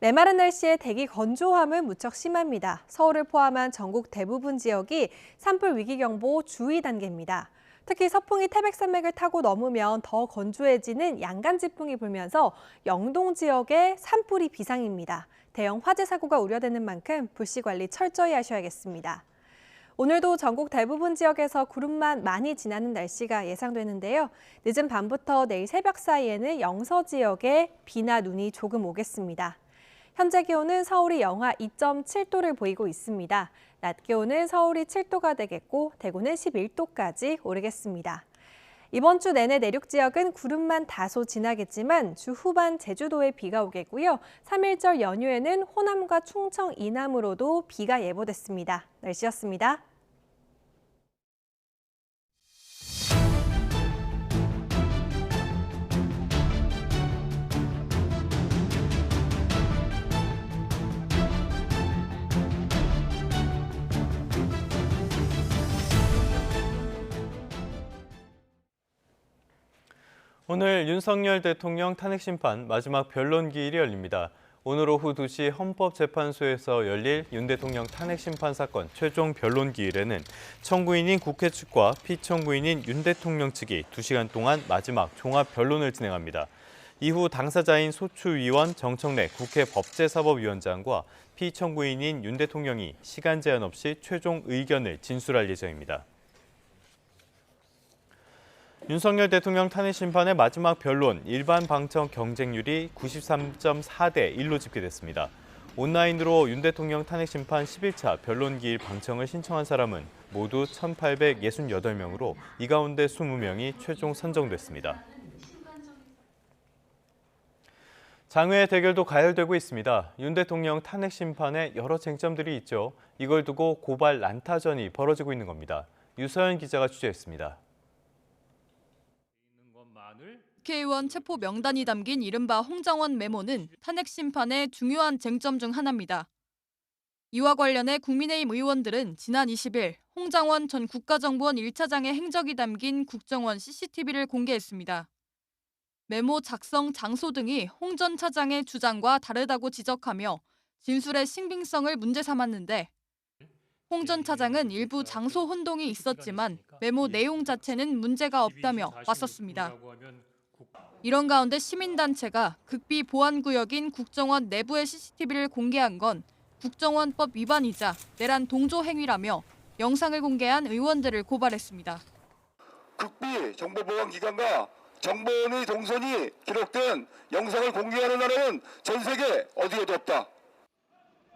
S15: 메마른 날씨에 대기 건조함은 무척 심합니다. 서울을 포함한 전국 대부분 지역이 산불 위기경보 주의 단계입니다. 특히 서풍이 태백산맥을 타고 넘으면 더 건조해지는 양간지풍이 불면서 영동 지역에 산불이 비상입니다. 대형 화재 사고가 우려되는 만큼 불씨 관리 철저히 하셔야겠습니다. 오늘도 전국 대부분 지역에서 구름만 많이 지나는 날씨가 예상되는데요. 늦은 밤부터 내일 새벽 사이에는 영서 지역에 비나 눈이 조금 오겠습니다. 현재 기온은 서울이 영하 2.7도를 보이고 있습니다. 낮 기온은 서울이 7도가 되겠고 대구는 11도까지 오르겠습니다. 이번 주 내내 내륙 지역은 구름만 다소 지나겠지만 주 후반 제주도에 비가 오겠고요. 3일절 연휴에는 호남과 충청 이남으로도 비가 예보됐습니다. 날씨였습니다.
S1: 오늘 윤석열 대통령 탄핵심판 마지막 변론 기일이 열립니다. 오늘 오후 2시 헌법재판소에서 열릴 윤 대통령 탄핵심판 사건 최종 변론 기일에는 청구인인 국회 측과 피청구인인 윤 대통령 측이 2시간 동안 마지막 종합 변론을 진행합니다. 이후 당사자인 소추위원 정청래 국회 법제사법위원장과 피청구인인 윤 대통령이 시간 제한 없이 최종 의견을 진술할 예정입니다. 윤석열 대통령 탄핵심판의 마지막 변론, 일반 방청 경쟁률이 93.4대 1로 집계됐습니다. 온라인으로 윤 대통령 탄핵심판 11차 변론기일 방청을 신청한 사람은 모두 1,868명으로 이 가운데 20명이 최종 선정됐습니다. 장외 대결도 가열되고 있습니다. 윤 대통령 탄핵심판에 여러 쟁점들이 있죠. 이걸 두고 고발 난타전이 벌어지고 있는 겁니다. 유서연 기자가 취재했습니다.
S17: 국회의원 체포 명단이 담긴 이른바 홍장원 메모는 탄핵 심판의 중요한 쟁점 중 하나입니다. 이와 관련해 국민의힘 의원들은 지난 20일 홍장원 전 국가정보원 1차장의 행적이 담긴 국정원 CCTV를 공개했습니다. 메모 작성 장소 등이 홍 전 차장의 주장과 다르다고 지적하며 진술의 신빙성을 문제 삼았는데 홍 전 차장은 일부 장소 혼동이 있었지만 메모 내용 자체는 문제가 없다며 맞섰습니다. 이런 가운데 시민단체가 극비 보안구역인 국정원 내부의 CCTV를 공개한 건 국정원법 위반이자 내란 동조 행위라며 영상을 공개한 의원들을 고발했습니다.
S18: 극비 정보보안기관과 정보원의 동선이 기록된 영상을 공개하는 나라는 전 세계 어디에도 없다.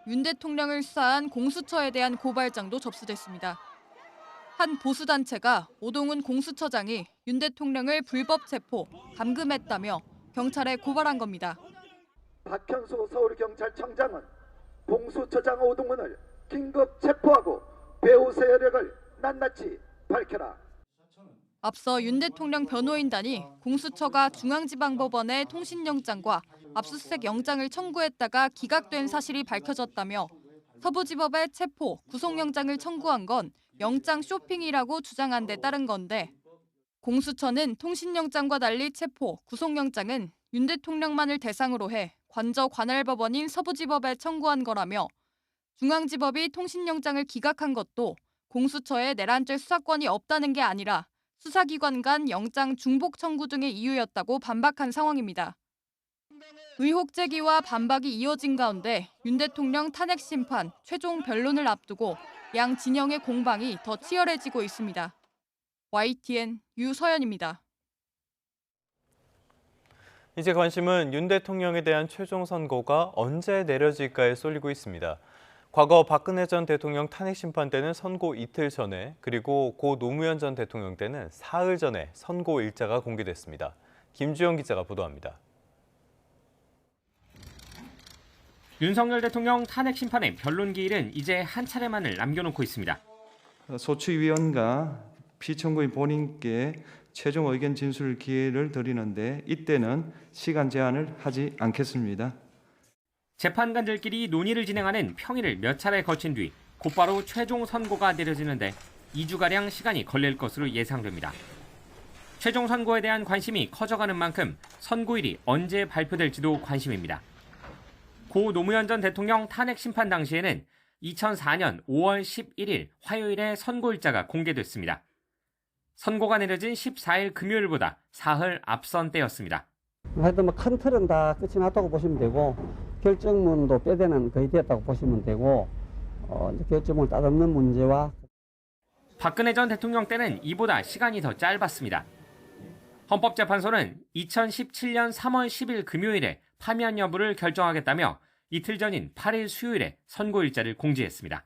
S17: 윤 대통령을 수사한 공수처에 대한 고발장도 접수됐습니다. 한 보수단체가 오동훈 공수처장이 윤 대통령을 불법 체포, 감금했다며 경찰에 고발한 겁니다.
S18: 박현수 서울경찰청장은 공수처장 오동훈을 긴급 체포하고 배후 세력을 낱낱이 밝혀라.
S17: 앞서 윤 대통령 변호인단이 공수처가 중앙지방법원에 통신영장과 압수수색 영장을 청구했다가 기각된 사실이 밝혀졌다며 서부지법에 체포, 구속영장을 청구한 건 영장 쇼핑이라고 주장한 데 따른 건데 공수처는 통신영장과 달리 체포, 구속영장은 윤 대통령만을 대상으로 해 관저 관할법원인 서부지법에 청구한 거라며 중앙지법이 통신영장을 기각한 것도 공수처에 내란죄 수사권이 없다는 게 아니라 수사기관 간 영장 중복 청구 등의 이유였다고 반박한 상황입니다. 의혹 제기와 반박이 이어진 가운데 윤 대통령 탄핵 심판 최종 변론을 앞두고 양 진영의 공방이 더 치열해지고 있습니다. YTN 유서연입니다.
S1: 이제 관심은 윤 대통령에 대한 최종 선고가 언제 내려질까에 쏠리고 있습니다. 과거 박근혜 전 대통령 탄핵 심판 때는 선고 이틀 전에, 그리고 고 노무현 전 대통령 때는 사흘 전에 선고 일자가 공개됐습니다. 김주영 기자가 보도합니다.
S19: 윤석열 대통령 탄핵 심판의 변론 기일은 이제 한 차례만을 남겨놓고 있습니다.
S20: 소추위원과 피청구인 본인께 최종 의견 진술 기회를 드리는데 이때는 시간 제한을 하지 않겠습니다.
S19: 재판관들끼리 논의를 진행하는 평일을 몇 차례 거친 뒤 곧바로 최종 선고가 내려지는데 2주가량 시간이 걸릴 것으로 예상됩니다. 최종 선고에 대한 관심이 커져가는 만큼 선고일이 언제 발표될지도 관심입니다. 고 노무현 전 대통령 탄핵 심판 당시에는 2004년 5월 11일 화요일에 선고일자가 공개됐습니다. 선고가 내려진 14일 금요일보다 사흘 앞선 때였습니다.
S4: 하여튼 큰 틀은 다 끝이 났다고 보시면 되고 결정문도 빼대는 거의 됐다고 보시면 되고 이제 결정문을 따듬는 문제와
S19: 박근혜 전 대통령 때는 이보다 시간이 더 짧았습니다. 헌법재판소는 2017년 3월 10일 금요일에 파면 여부를 결정하겠다며 이틀 전인 8일 수요일에 선고일자를 공지했습니다.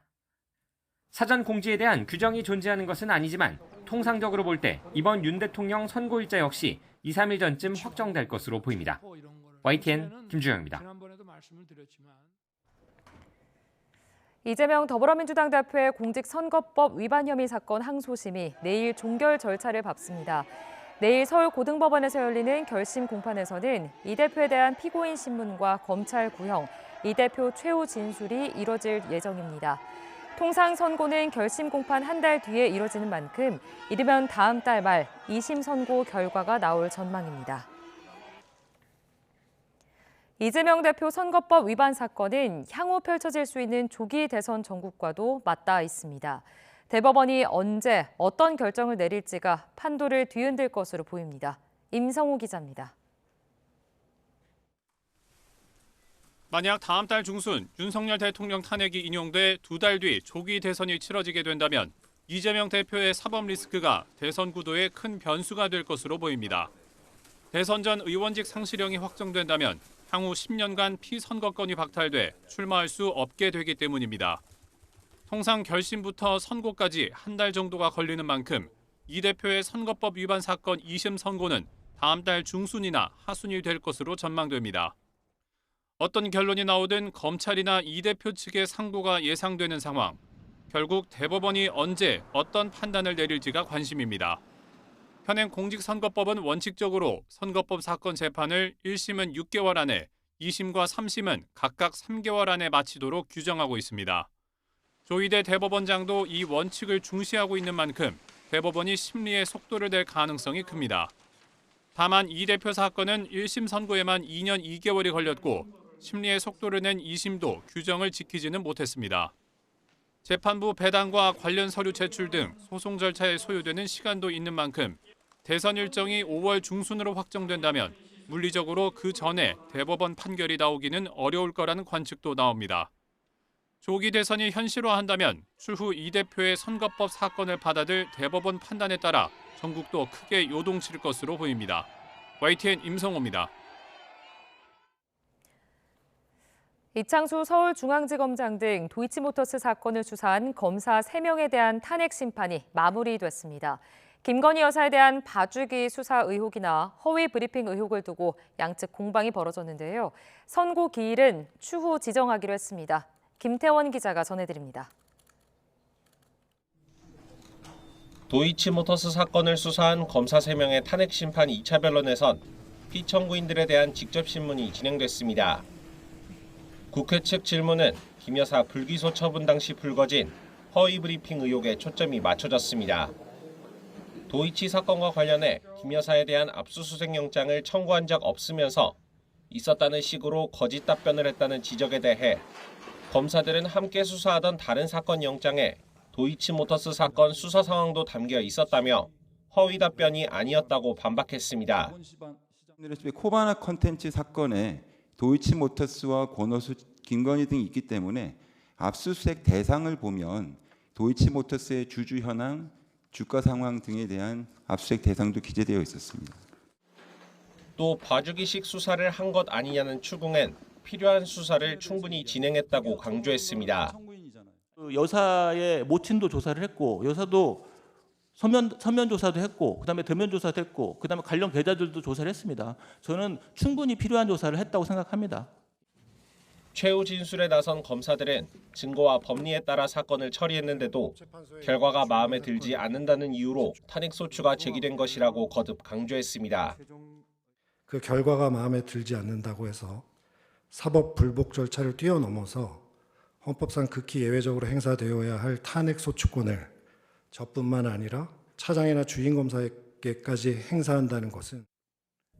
S19: 사전 공지에 대한 규정이 존재하는 것은 아니지만 통상적으로 볼 때 이번 윤 대통령 선고일자 역시 2, 3일 전쯤 확정될 것으로 보입니다. YTN 김주영입니다.
S2: 이재명 더불어민주당 대표의 공직선거법 위반 혐의 사건 항소심이 내일 종결 절차를 밟습니다. 내일 서울고등법원에서 열리는 결심 공판에서는 이 대표에 대한 피고인 신문과 검찰 구형, 이 대표 최후 진술이 이뤄질 예정입니다. 통상 선고는 결심 공판 한 달 뒤에 이뤄지는 만큼 이르면 다음 달 말 2심 선고 결과가 나올 전망입니다. 이재명 대표 선거법 위반 사건은 향후 펼쳐질 수 있는 조기 대선 전국과도 맞닿아 있습니다. 대법원이 언제 어떤 결정을 내릴지가 판도를 뒤흔들 것으로 보입니다. 임성우 기자입니다.
S12: 만약 다음 달 중순 윤석열 대통령 탄핵이 인용돼 2달 뒤 조기 대선이 치러지게 된다면 이재명 대표의 사법 리스크가 대선 구도에 큰 변수가 될 것으로 보입니다. 대선 전 의원직 상실형이 확정된다면 향후 10년간 피선거권이 박탈돼 출마할 수 없게 되기 때문입니다. 통상 결심부터 선고까지 한 달 정도가 걸리는 만큼 이 대표의 선거법 위반 사건 2심 선고는 다음 달 중순이나 하순이 될 것으로 전망됩니다. 어떤 결론이 나오든 검찰이나 이 대표 측의 상고가 예상되는 상황. 결국 대법원이 언제 어떤 판단을 내릴지가 관심입니다. 현행 공직선거법은 원칙적으로 선거법 사건 재판을 1심은 6개월 안에, 2심과 3심은 각각 3개월 안에 마치도록 규정하고 있습니다. 조희대 대법원장도 이 원칙을 중시하고 있는 만큼 대법원이 심리에 속도를 낼 가능성이 큽니다. 다만 이 대표 사건은 1심 선고에만 2년 2개월이 걸렸고 심리의 속도를 낸 2심도 규정을 지키지는 못했습니다. 재판부 배당과 관련 서류 제출 등 소송 절차에 소요되는 시간도 있는 만큼 대선 일정이 5월 중순으로 확정된다면 물리적으로 그 전에 대법원 판결이 나오기는 어려울 거라는 관측도 나옵니다. 조기 대선이 현실화한다면 추후 이 대표의 선거법 사건을 받아들 대법원 판단에 따라 전국도 크게 요동칠 것으로 보입니다. YTN 임성호입니다.
S2: 이창수 서울중앙지검장 등 도이치모터스 사건을 수사한 검사 3명에 대한 탄핵 심판이 마무리됐습니다. 김건희 여사에 대한 봐주기 수사 의혹이나 허위 브리핑 의혹을 두고 양측 공방이 벌어졌는데요. 선고 기일은 추후 지정하기로 했습니다. 김태원 기자가 전해드립니다.
S21: 도이치모터스 사건을 수사한 검사 3명의 탄핵 심판 2차 변론에선 피청구인들에 대한 직접 신문이 진행됐습니다. 국회 측 질문은 김 여사 불기소 처분 당시 불거진 허위 브리핑 의혹에 초점이 맞춰졌습니다. 도이치 사건과 관련해 김 여사에 대한 압수수색 영장을 청구한 적 없으면서 있었다는 식으로 거짓 답변을 했다는 지적에 대해 검사들은 함께 수사하던 다른 사건 영장에 도이치모터스 사건 수사 상황도 담겨 있었다며 허위 답변이 아니었다고 반박했습니다.
S22: 코바나 컨텐츠 사건에 도이치모터스와 권오수, 김건희 등이 있기 때문에 압수수색 대상을 보면 도이치모터스의 주주 현황, 주가 상황 등에 대한 압수수색 대상도 기재되어 있었습니다.
S21: 또 봐주기식 수사를 한 것 아니냐는 추궁엔 필요한 수사를 충분히 진행했다고 강조했습니다.
S25: 여사의 모친도 조사를 했고 여사도 서면 조사도 했고 그다음에 대면 조사도 했고 그다음에 관련 계좌들도 조사를 했습니다. 저는 충분히 필요한 조사를 했다고 생각합니다.
S21: 최후 진술에 나선 검사들은 증거와 법리에 따라 사건을 처리했는데도 결과가 마음에 들지 않는다는 이유로 탄핵소추가 제기된 것이라고 거듭 강조했습니다.
S26: 그 결과가 마음에 들지 않는다고 해서 사법 불복 절차를 뛰어넘어서 헌법상 극히 예외적으로 행사되어야 할 탄핵소추권을 저뿐만 아니라 차장이나 주임검사에게까지 행사한다는 것은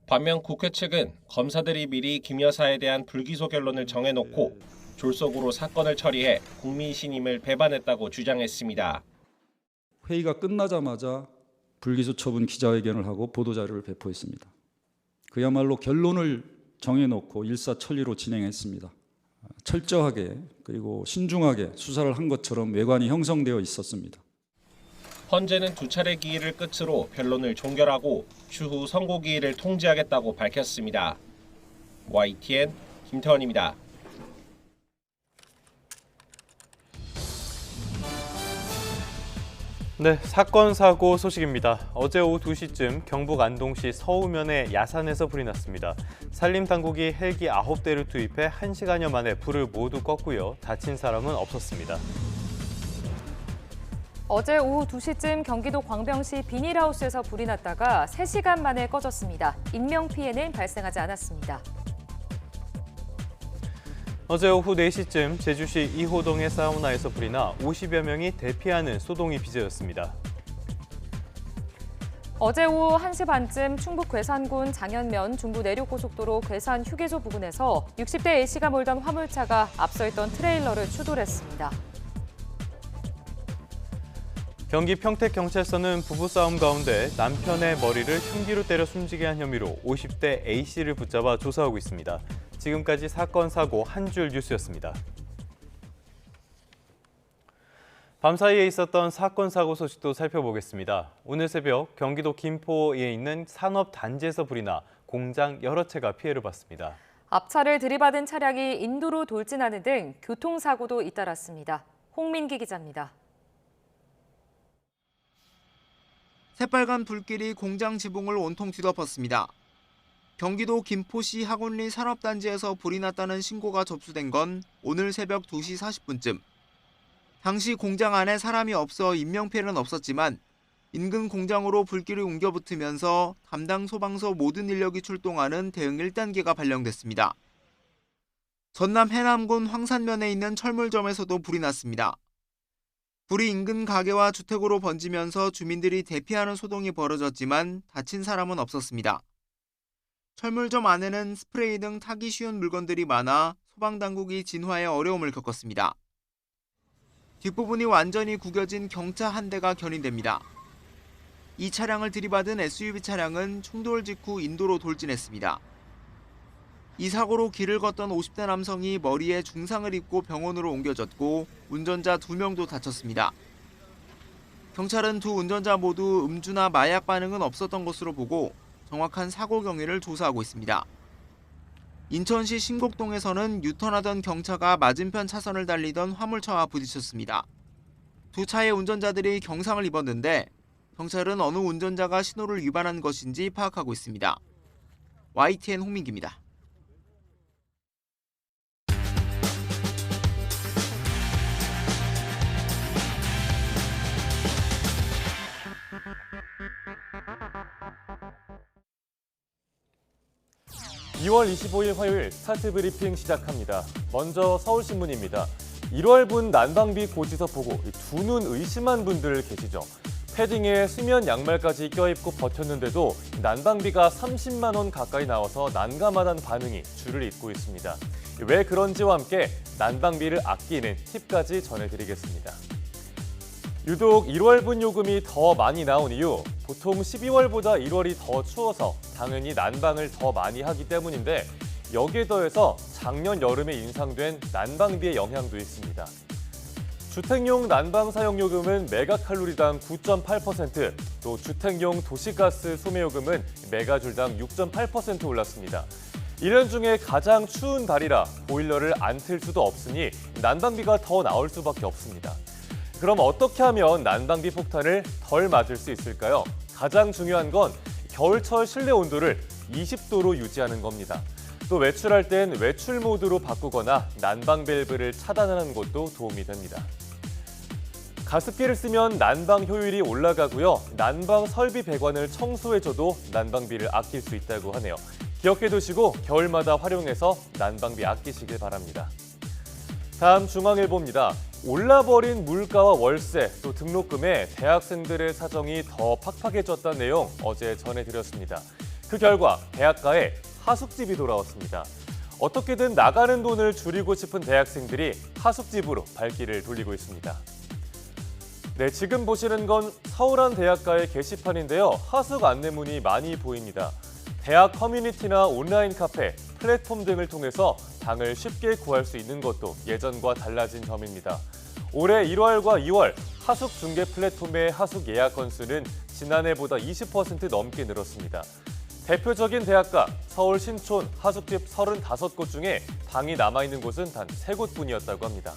S21: 반면 국회 측은 검사들이 미리 김 여사에 대한 불기소 결론을 정해놓고 졸속으로 사건을 처리해 국민 신임을 배반했다고 주장했습니다.
S3: 회의가 끝나자마자 불기소 처분 기자회견을 하고 보도자료를 배포했습니다. 그야말로 결론을 정해놓고 일사천리로 진행했습니다. 철저하게 그리고 신중하게 수사를 한 것처럼 외관이 형성되어 있었습니다.
S21: 헌재는 2차례 기일을 끝으로 변론을 종결하고 추후 선고 기일을 통지하겠다고 밝혔습니다. YTN 김태원입니다.
S1: 네, 사건 사고 소식입니다. 어제 오후 2시쯤 경북 안동시 서우면의 야산에서 불이 났습니다. 산림당국이 헬기 9대를 투입해 1시간여 만에 불을 모두 껐고요. 다친 사람은 없었습니다.
S2: 어제 오후 2시쯤 경기도 광명시 비닐하우스에서 불이 났다가 3시간 만에 꺼졌습니다. 인명피해는 발생하지 않았습니다.
S1: 어제 오후 4시쯤 제주시 이호동의 사우나에서 불이 나 50여 명이 대피하는 소동이 빚어졌습니다.
S2: 어제 오후 1시 반쯤 충북 괴산군 장현면 중부 내륙고속도로 괴산 휴게소 부근에서 60대 A씨가 몰던 화물차가 앞서 있던 트레일러를 추돌했습니다.
S1: 경기 평택경찰서는 부부싸움 가운데 남편의 머리를 흉기로 때려 숨지게 한 혐의로 50대 A씨를 붙잡아 조사하고 있습니다. 지금까지 사건, 사고 한 줄 뉴스였습니다. 밤사이에 있었던 사건, 사고 소식도 살펴보겠습니다. 오늘 새벽 경기도 김포에 있는 산업단지에서 불이 나 공장 여러 채가 피해를 봤습니다.
S2: 앞차를 들이받은 차량이 인도로 돌진하는 등 교통사고도 잇따랐습니다. 홍민기 기자입니다.
S5: 새빨간 불길이 공장 지붕을 온통 뒤덮었습니다. 경기도 김포시 학원리 산업단지에서 불이 났다는 신고가 접수된 건 오늘 새벽 2시 40분쯤. 당시 공장 안에 사람이 없어 인명피해는 없었지만 인근 공장으로 불길이 옮겨 붙으면서 담당 소방서 모든 인력이 출동하는 대응 1단계가 발령됐습니다. 전남 해남군 황산면에 있는 철물점에서도 불이 났습니다. 불이 인근 가게와 주택으로 번지면서 주민들이 대피하는 소동이 벌어졌지만 다친 사람은 없었습니다. 철물점 안에는 스프레이 등 타기 쉬운 물건들이 많아 소방당국이 진화에 어려움을 겪었습니다. 뒷부분이 완전히 구겨진 경차 한 대가 견인됩니다. 이 차량을 들이받은 SUV 차량은 충돌 직후 인도로 돌진했습니다. 이 사고로 길을 걷던 50대 남성이 머리에 중상을 입고 병원으로 옮겨졌고 운전자 2명도 다쳤습니다. 경찰은 두 운전자 모두 음주나 마약 반응은 없었던 것으로 보고 정확한 사고 경위를 조사하고 있습니다. 인천시 신곡동에서는 유턴하던 경차가 맞은편 차선을 달리던 화물차와 부딪혔습니다. 두 차의 운전자들이 경상을 입었는데 경찰은 어느 운전자가 신호를 위반한 것인지 파악하고 있습니다. YTN 홍민기입니다.
S6: (2월 25일) 화요일 스타트 브리핑 시작합니다. 먼저 서울신문입니다. 1월분 난방비 고지서 보고 두 눈 의심한 분들 계시죠? 패딩에 수면 양말까지 껴입고 버텼는데도 난방비가 30만 원 가까이 나와서 난감하다는 반응이 줄을 잇고 있습니다. 왜 그런지와 함께 난방비를 아끼는 팁까지 전해드리겠습니다. 유독 1월분 요금이 더 많이 나온 이유, 보통 12월보다 1월이 더 추워서 당연히 난방을 더 많이 하기 때문인데 여기에 더해서 작년 여름에 인상된 난방비의 영향도 있습니다. 주택용 난방 사용요금은 메가칼로리당 9.8%, 또 주택용 도시가스 소매요금은 메가줄당 6.8% 올랐습니다. 1년 중에 가장 추운 달이라 보일러를 안 틀 수도 없으니 난방비가 더 나올 수밖에 없습니다. 그럼 어떻게 하면 난방비 폭탄을 덜 맞을 수 있을까요? 가장 중요한 건 겨울철 실내 온도를 20도로 유지하는 겁니다. 또 외출할 땐 외출 모드로 바꾸거나 난방 밸브를 차단하는 것도 도움이 됩니다. 가습기를 쓰면 난방 효율이 올라가고요. 난방 설비 배관을 청소해줘도 난방비를 아낄 수 있다고 하네요. 기억해두시고 겨울마다 활용해서 난방비 아끼시길 바랍니다. 다음 중앙일보입니다. 올라버린 물가와 월세, 또 등록금에 대학생들의 사정이 더 팍팍해졌다는 내용 어제 전해드렸습니다. 그 결과 대학가에 하숙집이 돌아왔습니다. 어떻게든 나가는 돈을 줄이고 싶은 대학생들이 하숙집으로 발길을 돌리고 있습니다. 네, 지금 보시는 건 서울 한 대학가의 게시판인데요. 하숙 안내문이 많이 보입니다. 대학 커뮤니티나 온라인 카페, 플랫폼 등을 통해서 방을 쉽게 구할 수 있는 것도 예전과 달라진 점입니다. 올해 1월과 2월 하숙 중개 플랫폼의 하숙 예약 건수는 지난해보다 20% 넘게 늘었습니다. 대표적인 대학가 서울 신촌 하숙집 35곳 중에 방이 남아있는 곳은 단 3곳뿐이었다고 합니다.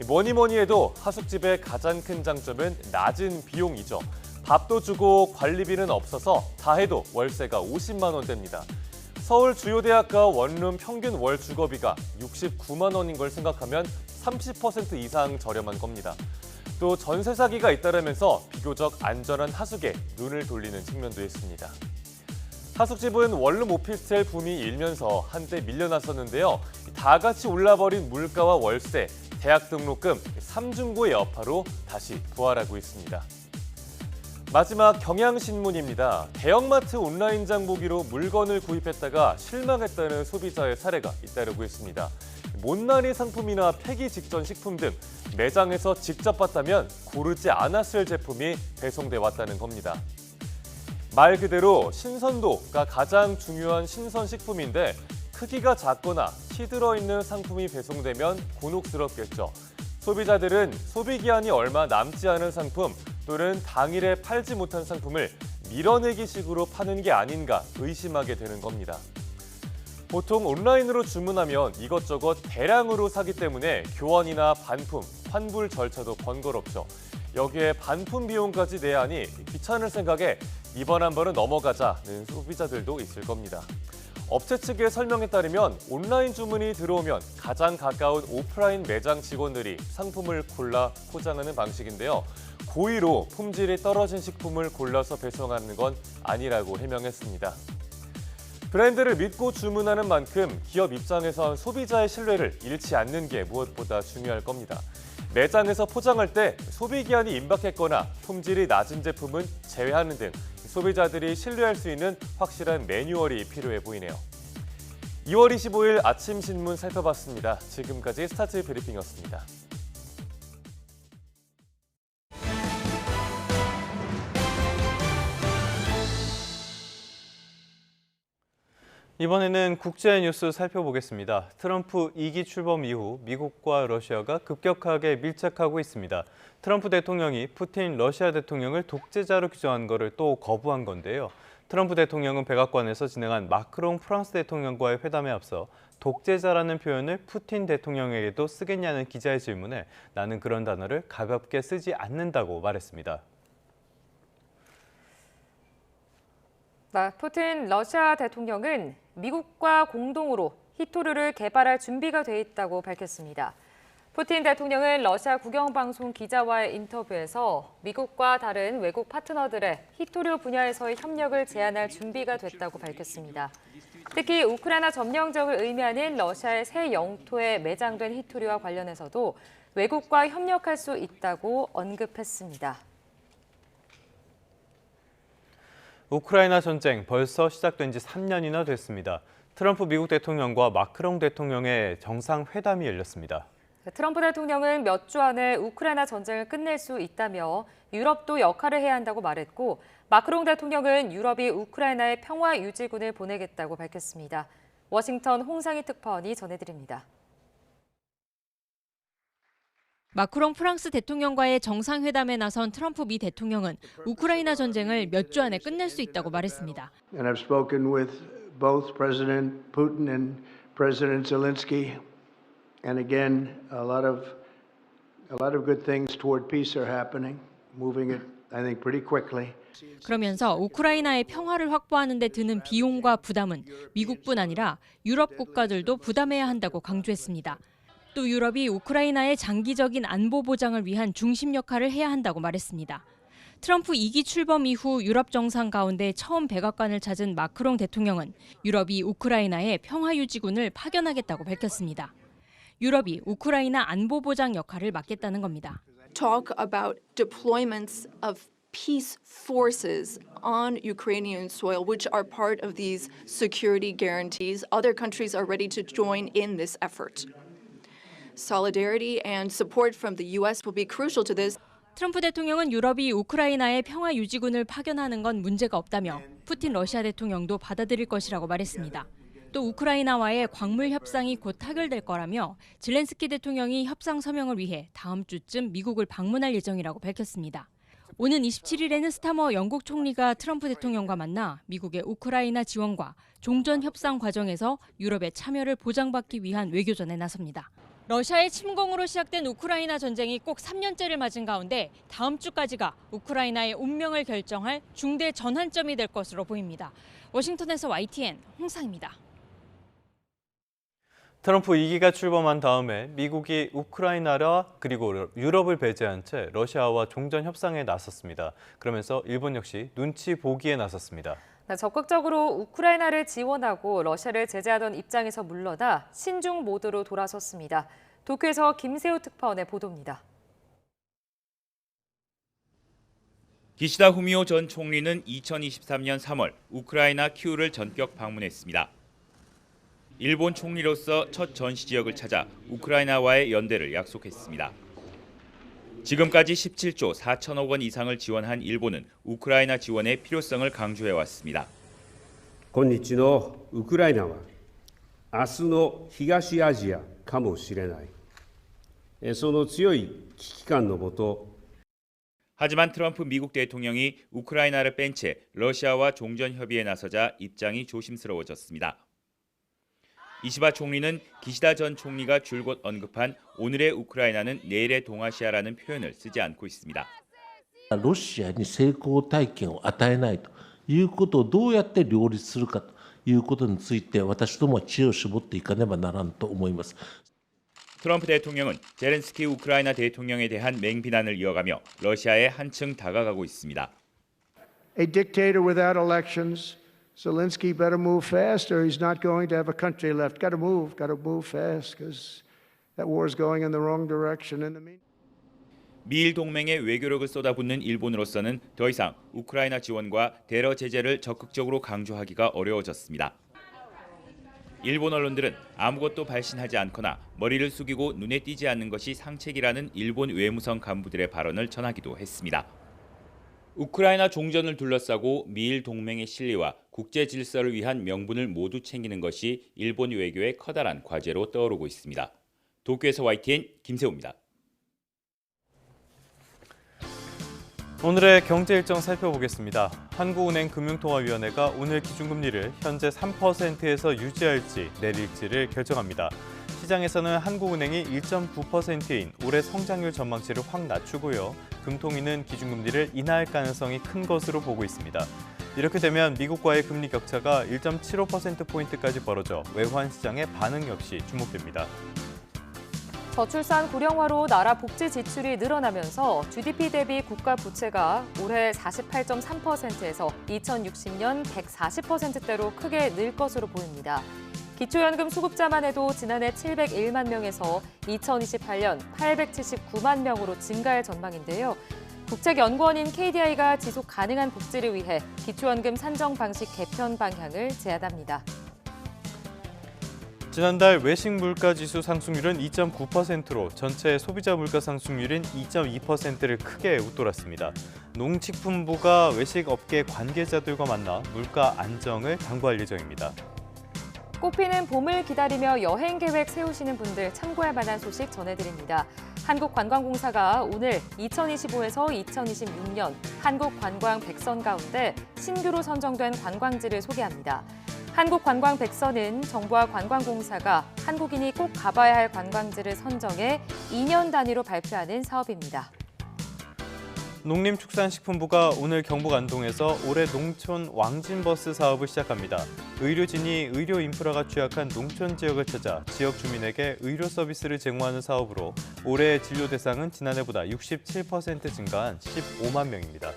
S6: 뭐니 해도 하숙집의 가장 큰 장점은 낮은 비용이죠. 밥도 주고 관리비는 없어서 다 해도 월세가 50만 원대입니다. 서울 주요 대학가 원룸 평균 월 주거비가 69만 원인 걸 생각하면 30% 이상 저렴한 겁니다. 또 전세 사기가 잇따르면서 비교적 안전한 하숙에 눈을 돌리는 측면도 있습니다. 하숙집은 원룸 오피스텔 붐이 일면서 한때 밀려났었는데요. 다 같이 올라버린 물가와 월세, 대학 등록금, 삼중고의 여파로 다시 부활하고 있습니다. 마지막 경향신문입니다. 대형마트 온라인장 보기로 물건을 구입했다가 실망했다는 소비자의 사례가 잇따르고 있습니다. 못난이 상품이나 폐기 직전 식품 등 매장에서 직접 봤다면 고르지 않았을 제품이 배송돼 왔다는 겁니다. 말 그대로 신선도가 가장 중요한 신선식품인데 크기가 작거나 티 들어있는 상품이 배송되면 곤혹스럽겠죠. 소비자들은 소비기한이 얼마 남지 않은 상품 또는 당일에 팔지 못한 상품을 밀어내기 식으로 파는 게 아닌가 의심하게 되는 겁니다. 보통 온라인으로 주문하면 이것저것 대량으로 사기 때문에 교환이나 반품, 환불 절차도 번거롭죠. 여기에 반품 비용까지 내야 하니 귀찮을 생각에 이번 한 번은 넘어가자는 소비자들도 있을 겁니다. 업체 측의 설명에 따르면 온라인 주문이 들어오면 가장 가까운 오프라인 매장 직원들이 상품을 골라 포장하는 방식인데요. 고의로 품질이 떨어진 식품을 골라서 배송하는 건 아니라고 해명했습니다. 브랜드를 믿고 주문하는 만큼 기업 입장에선 소비자의 신뢰를 잃지 않는 게 무엇보다 중요할 겁니다. 매장에서 포장할 때 소비기한이 임박했거나 품질이 낮은 제품은 제외하는 등 소비자들이 신뢰할 수 있는 확실한 매뉴얼이 필요해 보이네요. 2월 25일 아침 신문 살펴봤습니다. 지금까지 스타트 브리핑이었습니다.
S1: 이번에는 국제 뉴스 살펴보겠습니다. 트럼프 2기 출범 이후 미국과 러시아가 급격하게 밀착하고 있습니다. 트럼프 대통령이 푸틴 러시아 대통령을 독재자로 규정한 것을 또 거부한 건데요. 트럼프 대통령은 백악관에서 진행한 마크롱 프랑스 대통령과의 회담에 앞서 독재자라는 표현을 푸틴 대통령에게도 쓰겠냐는 기자의 질문에 나는 그런 단어를 가볍게 쓰지 않는다고 말했습니다.
S2: 푸틴 러시아 대통령은 미국과 공동으로 히토류를 개발할 준비가 돼 있다고 밝혔습니다. 푸틴 대통령은 러시아 국영방송 기자와의 인터뷰에서 미국과 다른 외국 파트너들의 히토류 분야에서의 협력을 제안할 준비가 됐다고 밝혔습니다. 특히 우크라이나 점령적을 의미하는 러시아의 새 영토에 매장된 히토류와 관련해서도 외국과 협력할 수 있다고 언급했습니다.
S1: 우크라이나 전쟁 벌써 시작된 지 3년이나 됐습니다. 트럼프 미국 대통령과 마크롱 대통령의 정상회담이 열렸습니다.
S2: 트럼프 대통령은 몇 주 안에 우크라이나 전쟁을 끝낼 수 있다며 유럽도 역할을 해야 한다고 말했고 마크롱 대통령은 유럽이 우크라이나에 평화 유지군을 보내겠다고 밝혔습니다. 워싱턴 홍상희 특파원이 전해드립니다.
S7: 마크롱 프랑스 대통령과의 정상회담에 나선 트럼프 미 대통령은 우크라이나 전쟁을 몇 주 안에 끝낼 수 있다고 말했습니다.
S9: And I've spoken with both President Putin and President Zelensky, and again, a lot of good things toward peace are happening, moving it, I think, pretty quickly.
S7: 그러면서 우크라이나의 평화를 확보하는 데 드는 비용과 부담은 미국뿐 아니라 유럽 국가들도 부담해야 한다고 강조했습니다. 또 유럽이 우크라이나의 장기적인 안보 보장을 위한 중심 역할을 해야 한다고 말했습니다. 트럼프 2기 출범 이후 유럽 정상 가운데 처음 백악관을 찾은 마크롱 대통령은 유럽이 우크라이나에 평화유지군을 파견하겠다고 밝혔습니다. 유럽이 우크라이나 안보 보장 역할을 맡겠다는 겁니다.
S10: Talk about deployments of peace forces on Ukrainian soil, which are part of these security guarantees. Other countries are ready to join in this effort. Solidarity and support from the U.S. will be crucial to this.
S7: 트럼프 대통령은 유럽이 우크라이나에 평화 유지군을 파견하는 건 문제가 없다며 푸틴 러시아 대통령도 받아들일 것이라고 말했습니다. 또 우크라이나와의 광물 협상이 곧 타결될 거라며 젤렌스키 대통령이 협상 서명을 위해 다음 주쯤 미국을 방문할 예정이라고 밝혔습니다. 오는 27일에는 스타머 영국 총리가 트럼프 대통령과 만나 미국의 우크라이나 지원과 종전 협상 과정에서 유럽의 참여를 보장받기 위한 외교전에 나섭니다. 러시아의 침공으로 시작된 우크라이나 전쟁이 꼭 3년째를 맞은 가운데 다음 주까지가 우크라이나의 운명을 결정할 중대 전환점이 될 것으로 보입니다. 워싱턴에서 YTN 홍상입니다.
S1: 트럼프 2기가 출범한 다음에 미국이 우크라이나라 그리고 유럽을 배제한 채 러시아와 종전 협상에 나섰습니다. 그러면서 일본 역시 눈치 보기에 나섰습니다.
S2: 적극적으로 우크라이나를 지원하고 러시아를 제재하던 입장에서 물러나 신중 모드로 돌아섰습니다. 도쿄에서 김세호 특파원의 보도입니다.
S11: 기시다 후미오 전 총리는 2023년 3월 우크라이나 키우를 전격 방문했습니다. 일본 총리로서 첫 전시 지역을 찾아 우크라이나와의 연대를 약속했습니다. 지금까지 17조 4천억 원 이상을 지원한 일본은 우크라이나 지원의 필요성을 강조해왔습니다.
S13: 今日のウクライナは明日の東アジアかもしれない。その強い危機感のもと
S11: 하지만 트럼프 미국 대통령이 우크라이나를 뺀 채 러시아와 종전 협의에 나서자 입장이 조심스러워졌습니다. 이시바 총리는 기시다 전 총리가 줄곧 언급한 오늘의 우크라이나는 내일의 동아시아라는 표현을 쓰지 않고 있습니다.
S16: ロシアに成功体験を与えないということをどうやって両立するかということについて私どもは知恵を絞っていかねばならんと思います.
S11: 트럼프 대통령은 젤렌스키 우크라이나 대통령에 대한 맹비난을 이어가며 러시아에 한층 다가가고 있습니다.
S9: A dictator without elections. Zelensky better move fast or he's not going to have a country left. Got to move fast because that war is going in the wrong direction. In the meantime.
S11: 미일 동맹에 외교력을 쏟아붓는 일본으로서는 더 이상 우크라이나 지원과 대러 제재를 적극적으로 강조하기가 어려워졌습니다. 일본 언론들은 아무것도 발신하지 않거나 머리를 숙이고 눈에 띄지 않는 것이 상책이라는 일본 외무성 간부들의 발언을 전하기도 했습니다. 우크라이나 종전을 둘러싸고 미일 동맹의 실리와 국제 질서를 위한 명분을 모두 챙기는 것이 일본 외교의 커다란 과제로 떠오르고 있습니다. 도쿄에서 YTN 김세호입니다.
S1: 오늘의 경제 일정 살펴보겠습니다. 한국은행 금융통화위원회가 오늘 기준금리를 현재 3%에서 유지할지 내릴지를 결정합니다. 시장에서는 한국은행이 1.9%인 올해 성장률 전망치를 확 낮추고요. 금통위는 기준금리를 인하할 가능성이 큰 것으로 보고 있습니다. 이렇게 되면 미국과의 금리 격차가 1.75%포인트까지 벌어져 외환 시장의 반응 역시 주목됩니다.
S2: 저출산 고령화로 나라 복지 지출이 늘어나면서 GDP 대비 국가 부채가 올해 48.3%에서 2060년 140%대로 크게 늘 것으로 보입니다. 기초연금 수급자만 해도 지난해 701만 명에서 2028년 879만 명으로 증가할 전망인데요. 국책연구원인 KDI가 지속 가능한 복지를 위해 기초연금 산정 방식 개편 방향을 제안합니다.
S1: 지난달 외식 물가 지수 상승률은 2.9%로 전체 소비자 물가 상승률인 2.2%를 크게 웃돌았습니다. 농식품부가 외식 업계 관계자들과 만나 물가 안정을 당부할 예정입니다.
S2: 꽃피는 봄을 기다리며 여행 계획 세우시는 분들 참고할 만한 소식 전해드립니다. 한국관광공사가 오늘 2025에서 2026년 한국관광 100선 가운데 신규로 선정된 관광지를 소개합니다. 한국관광 100선은 정부와 관광공사가 한국인이 꼭 가봐야 할 관광지를 선정해 2년 단위로 발표하는 사업입니다.
S1: 농림축산식품부가 오늘 경북 안동에서 올해 농촌 왕진버스 사업을 시작합니다. 의료진이 의료 인프라가 취약한 농촌 지역을 찾아 지역 주민에게 의료 서비스를 제공하는 사업으로 올해 진료 대상은 지난해보다 67% 증가한 15만 명입니다.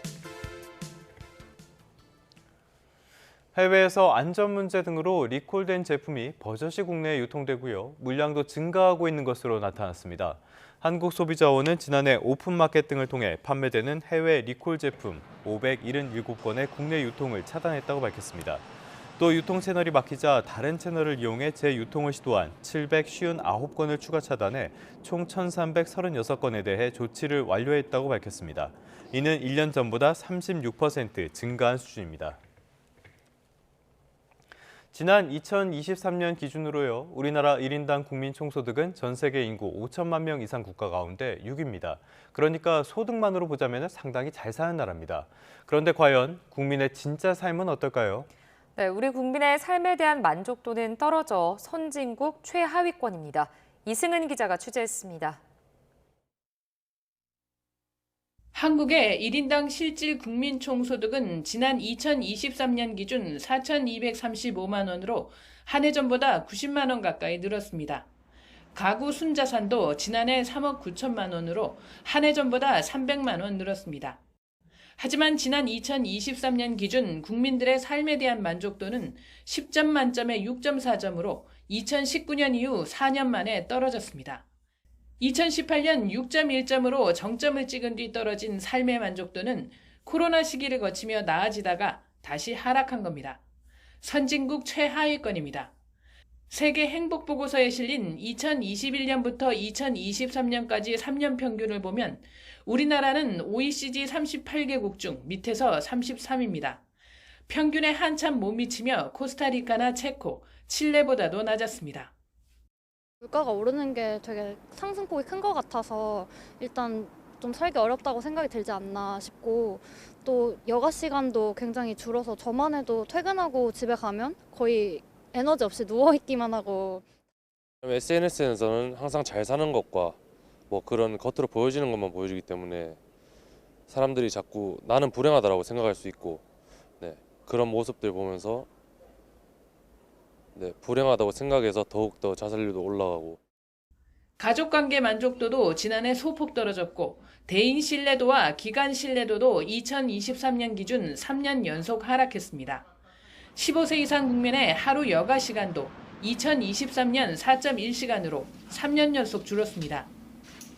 S1: 해외에서 안전 문제 등으로 리콜된 제품이 버젓이 국내에 유통되고요. 물량도 증가하고 있는 것으로 나타났습니다. 한국소비자원은 지난해 오픈마켓 등을 통해 판매되는 해외 리콜 제품 577건의 국내 유통을 차단했다고 밝혔습니다. 또 유통 채널이 막히자 다른 채널을 이용해 재유통을 시도한 759건을 추가 차단해 총 1,336건에 대해 조치를 완료했다고 밝혔습니다. 이는 1년 전보다 36% 증가한 수준입니다. 지난 2023년 기준으로요, 우리나라 1인당 국민 총소득은 전 세계 인구 5천만 명 이상 국가 가운데 6위입니다. 그러니까 소득만으로 보자면 상당히 잘 사는 나라입니다. 그런데 과연 국민의 진짜 삶은 어떨까요?
S2: 네, 우리 국민의 삶에 대한 만족도는 떨어져 선진국 최하위권입니다. 이승은 기자가 취재했습니다.
S8: 한국의 1인당 실질 국민 총소득은 지난 2023년 기준 4,235만 원으로 한 해 전보다 90만 원 가까이 늘었습니다. 가구 순자산도 지난해 3억 9천만 원으로 한 해 전보다 300만 원 늘었습니다. 하지만 지난 2023년 기준 국민들의 삶에 대한 만족도는 10점 만점에 6.4점으로 2019년 이후 4년 만에 떨어졌습니다. 2018년 6.1점으로 정점을 찍은 뒤 떨어진 삶의 만족도는 코로나 시기를 거치며 나아지다가 다시 하락한 겁니다. 선진국 최하위권입니다. 세계 행복보고서에 실린 2021년부터 2023년까지 3년 평균을 보면 우리나라는 OECD 38개국 중 밑에서 33입니다. 평균에 한참 못 미치며 코스타리카나 체코, 칠레보다도 낮았습니다.
S14: 물가가 오르는 게 되게 상승폭이 큰 것 같아서 일단 좀 살기 어렵다고 생각이 들지 않나 싶고, 또 여가 시간도 굉장히 줄어서 저만 해도 퇴근하고 집에 가면 거의 에너지 없이 누워있기만 하고.
S15: SNS에서는 항상 잘 사는 것과 뭐 그런 겉으로 보여지는 것만 보여주기 때문에 사람들이 자꾸 나는 불행하다라고 생각할 수 있고, 그런 모습들 보면서 불행하다고 생각해서 더욱더 자살률도 올라가고.
S8: 가족관계 만족도도 지난해 소폭 떨어졌고, 대인 신뢰도와 기관 신뢰도도 2023년 기준 3년 연속 하락했습니다. 15세 이상 국민의 하루 여가 시간도 2023년 4.1시간으로 3년 연속 줄었습니다.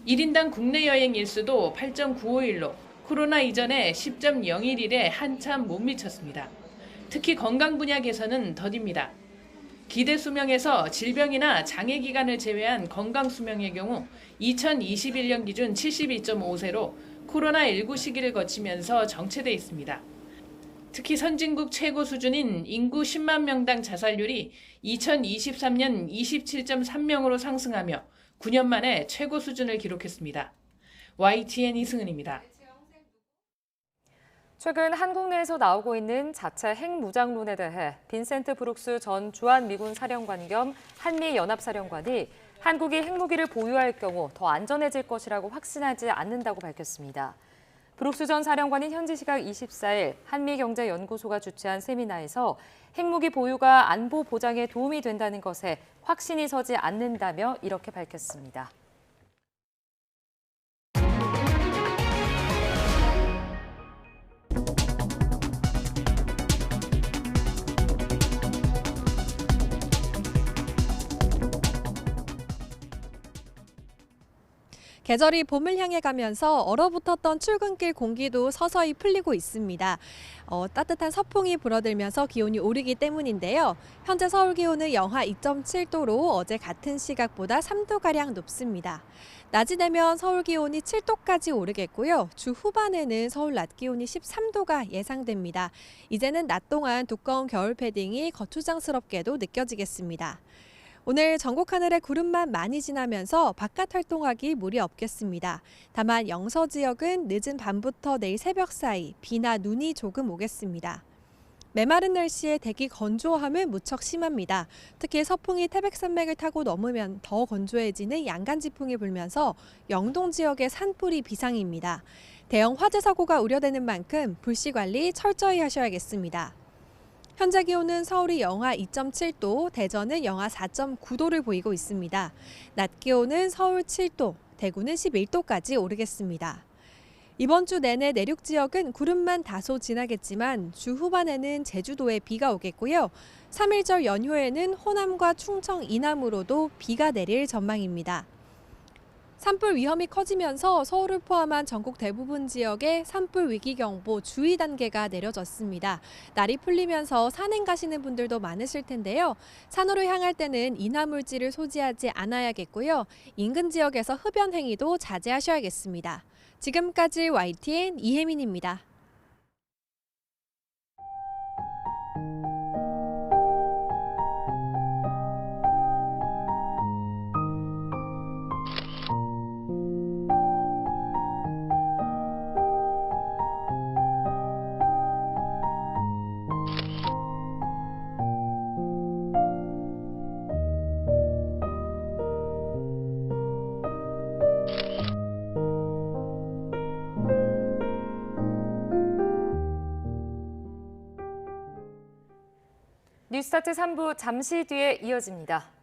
S8: 1인당 국내 여행 일수도 8.951로 코로나 이전에 10.01일에 한참 못 미쳤습니다. 특히 건강 분야 개선은 더딥니다. 기대 수명에서 질병이나 장애 기간을 제외한 건강 수명의 경우 2021년 기준 72.5세로 코로나19 시기를 거치면서 정체돼 있습니다. 특히 선진국 최고 수준인 인구 10만 명당 자살률이 2023년 27.3명으로 상승하며 9년 만에 최고 수준을 기록했습니다. YTN 이승은입니다.
S2: 최근 한국 내에서 나오고 있는 자체 핵무장론에 대해 빈센트 브룩스 전 주한미군 사령관 겸 한미연합사령관이 한국이 핵무기를 보유할 경우 더 안전해질 것이라고 확신하지 않는다고 밝혔습니다. 브룩스 전 사령관은 현지 시각 24일 한미경제연구소가 주최한 세미나에서 핵무기 보유가 안보 보장에 도움이 된다는 것에 확신이 서지 않는다며 이렇게 밝혔습니다.
S18: 계절이 봄을 향해 가면서 얼어붙었던 출근길 공기도 서서히 풀리고 있습니다. 따뜻한 서풍이 불어들면서 기온이 오르기 때문인데요. 현재 서울 기온은 영하 2.7도로 어제 같은 시각보다 3도가량 높습니다. 낮이 되면 서울 기온이 7도까지 오르겠고요. 주 후반에는 서울 낮 기온이 13도가 예상됩니다. 이제는 낮 동안 두꺼운 겨울 패딩이 거추장스럽게도 느껴지겠습니다. 오늘 전국 하늘에 구름만 많이 지나면서 바깥 활동하기 무리 없겠습니다. 다만 영서 지역은 늦은 밤부터 내일 새벽 사이 비나 눈이 조금 오겠습니다. 메마른 날씨에 대기 건조함은 무척 심합니다. 특히 서풍이 태백산맥을 타고 넘으면 더 건조해지는 양간지풍이 불면서 영동 지역의 산불이 비상입니다. 대형 화재 사고가 우려되는 만큼 불씨 관리 철저히 하셔야겠습니다. 현재 기온은 서울이 영하 2.7도, 대전은 영하 4.9도를 보이고 있습니다. 낮 기온은 서울 7도, 대구는 11도까지 오르겠습니다. 이번 주 내내 내륙 지역은 구름만 다소 지나겠지만 주 후반에는 제주도에 비가 오겠고요. 3일절 연휴에는 호남과 충청 이남으로도 비가 내릴 전망입니다. 산불 위험이 커지면서 서울을 포함한 전국 대부분 지역에 산불 위기경보 주의 단계가 내려졌습니다. 날이 풀리면서 산행 가시는 분들도 많으실 텐데요. 산으로 향할 때는 인화물질을 소지하지 않아야겠고요. 인근 지역에서 흡연 행위도 자제하셔야겠습니다. 지금까지 YTN 이혜민입니다.
S2: 뉴스타트 3부 잠시 뒤에 이어집니다.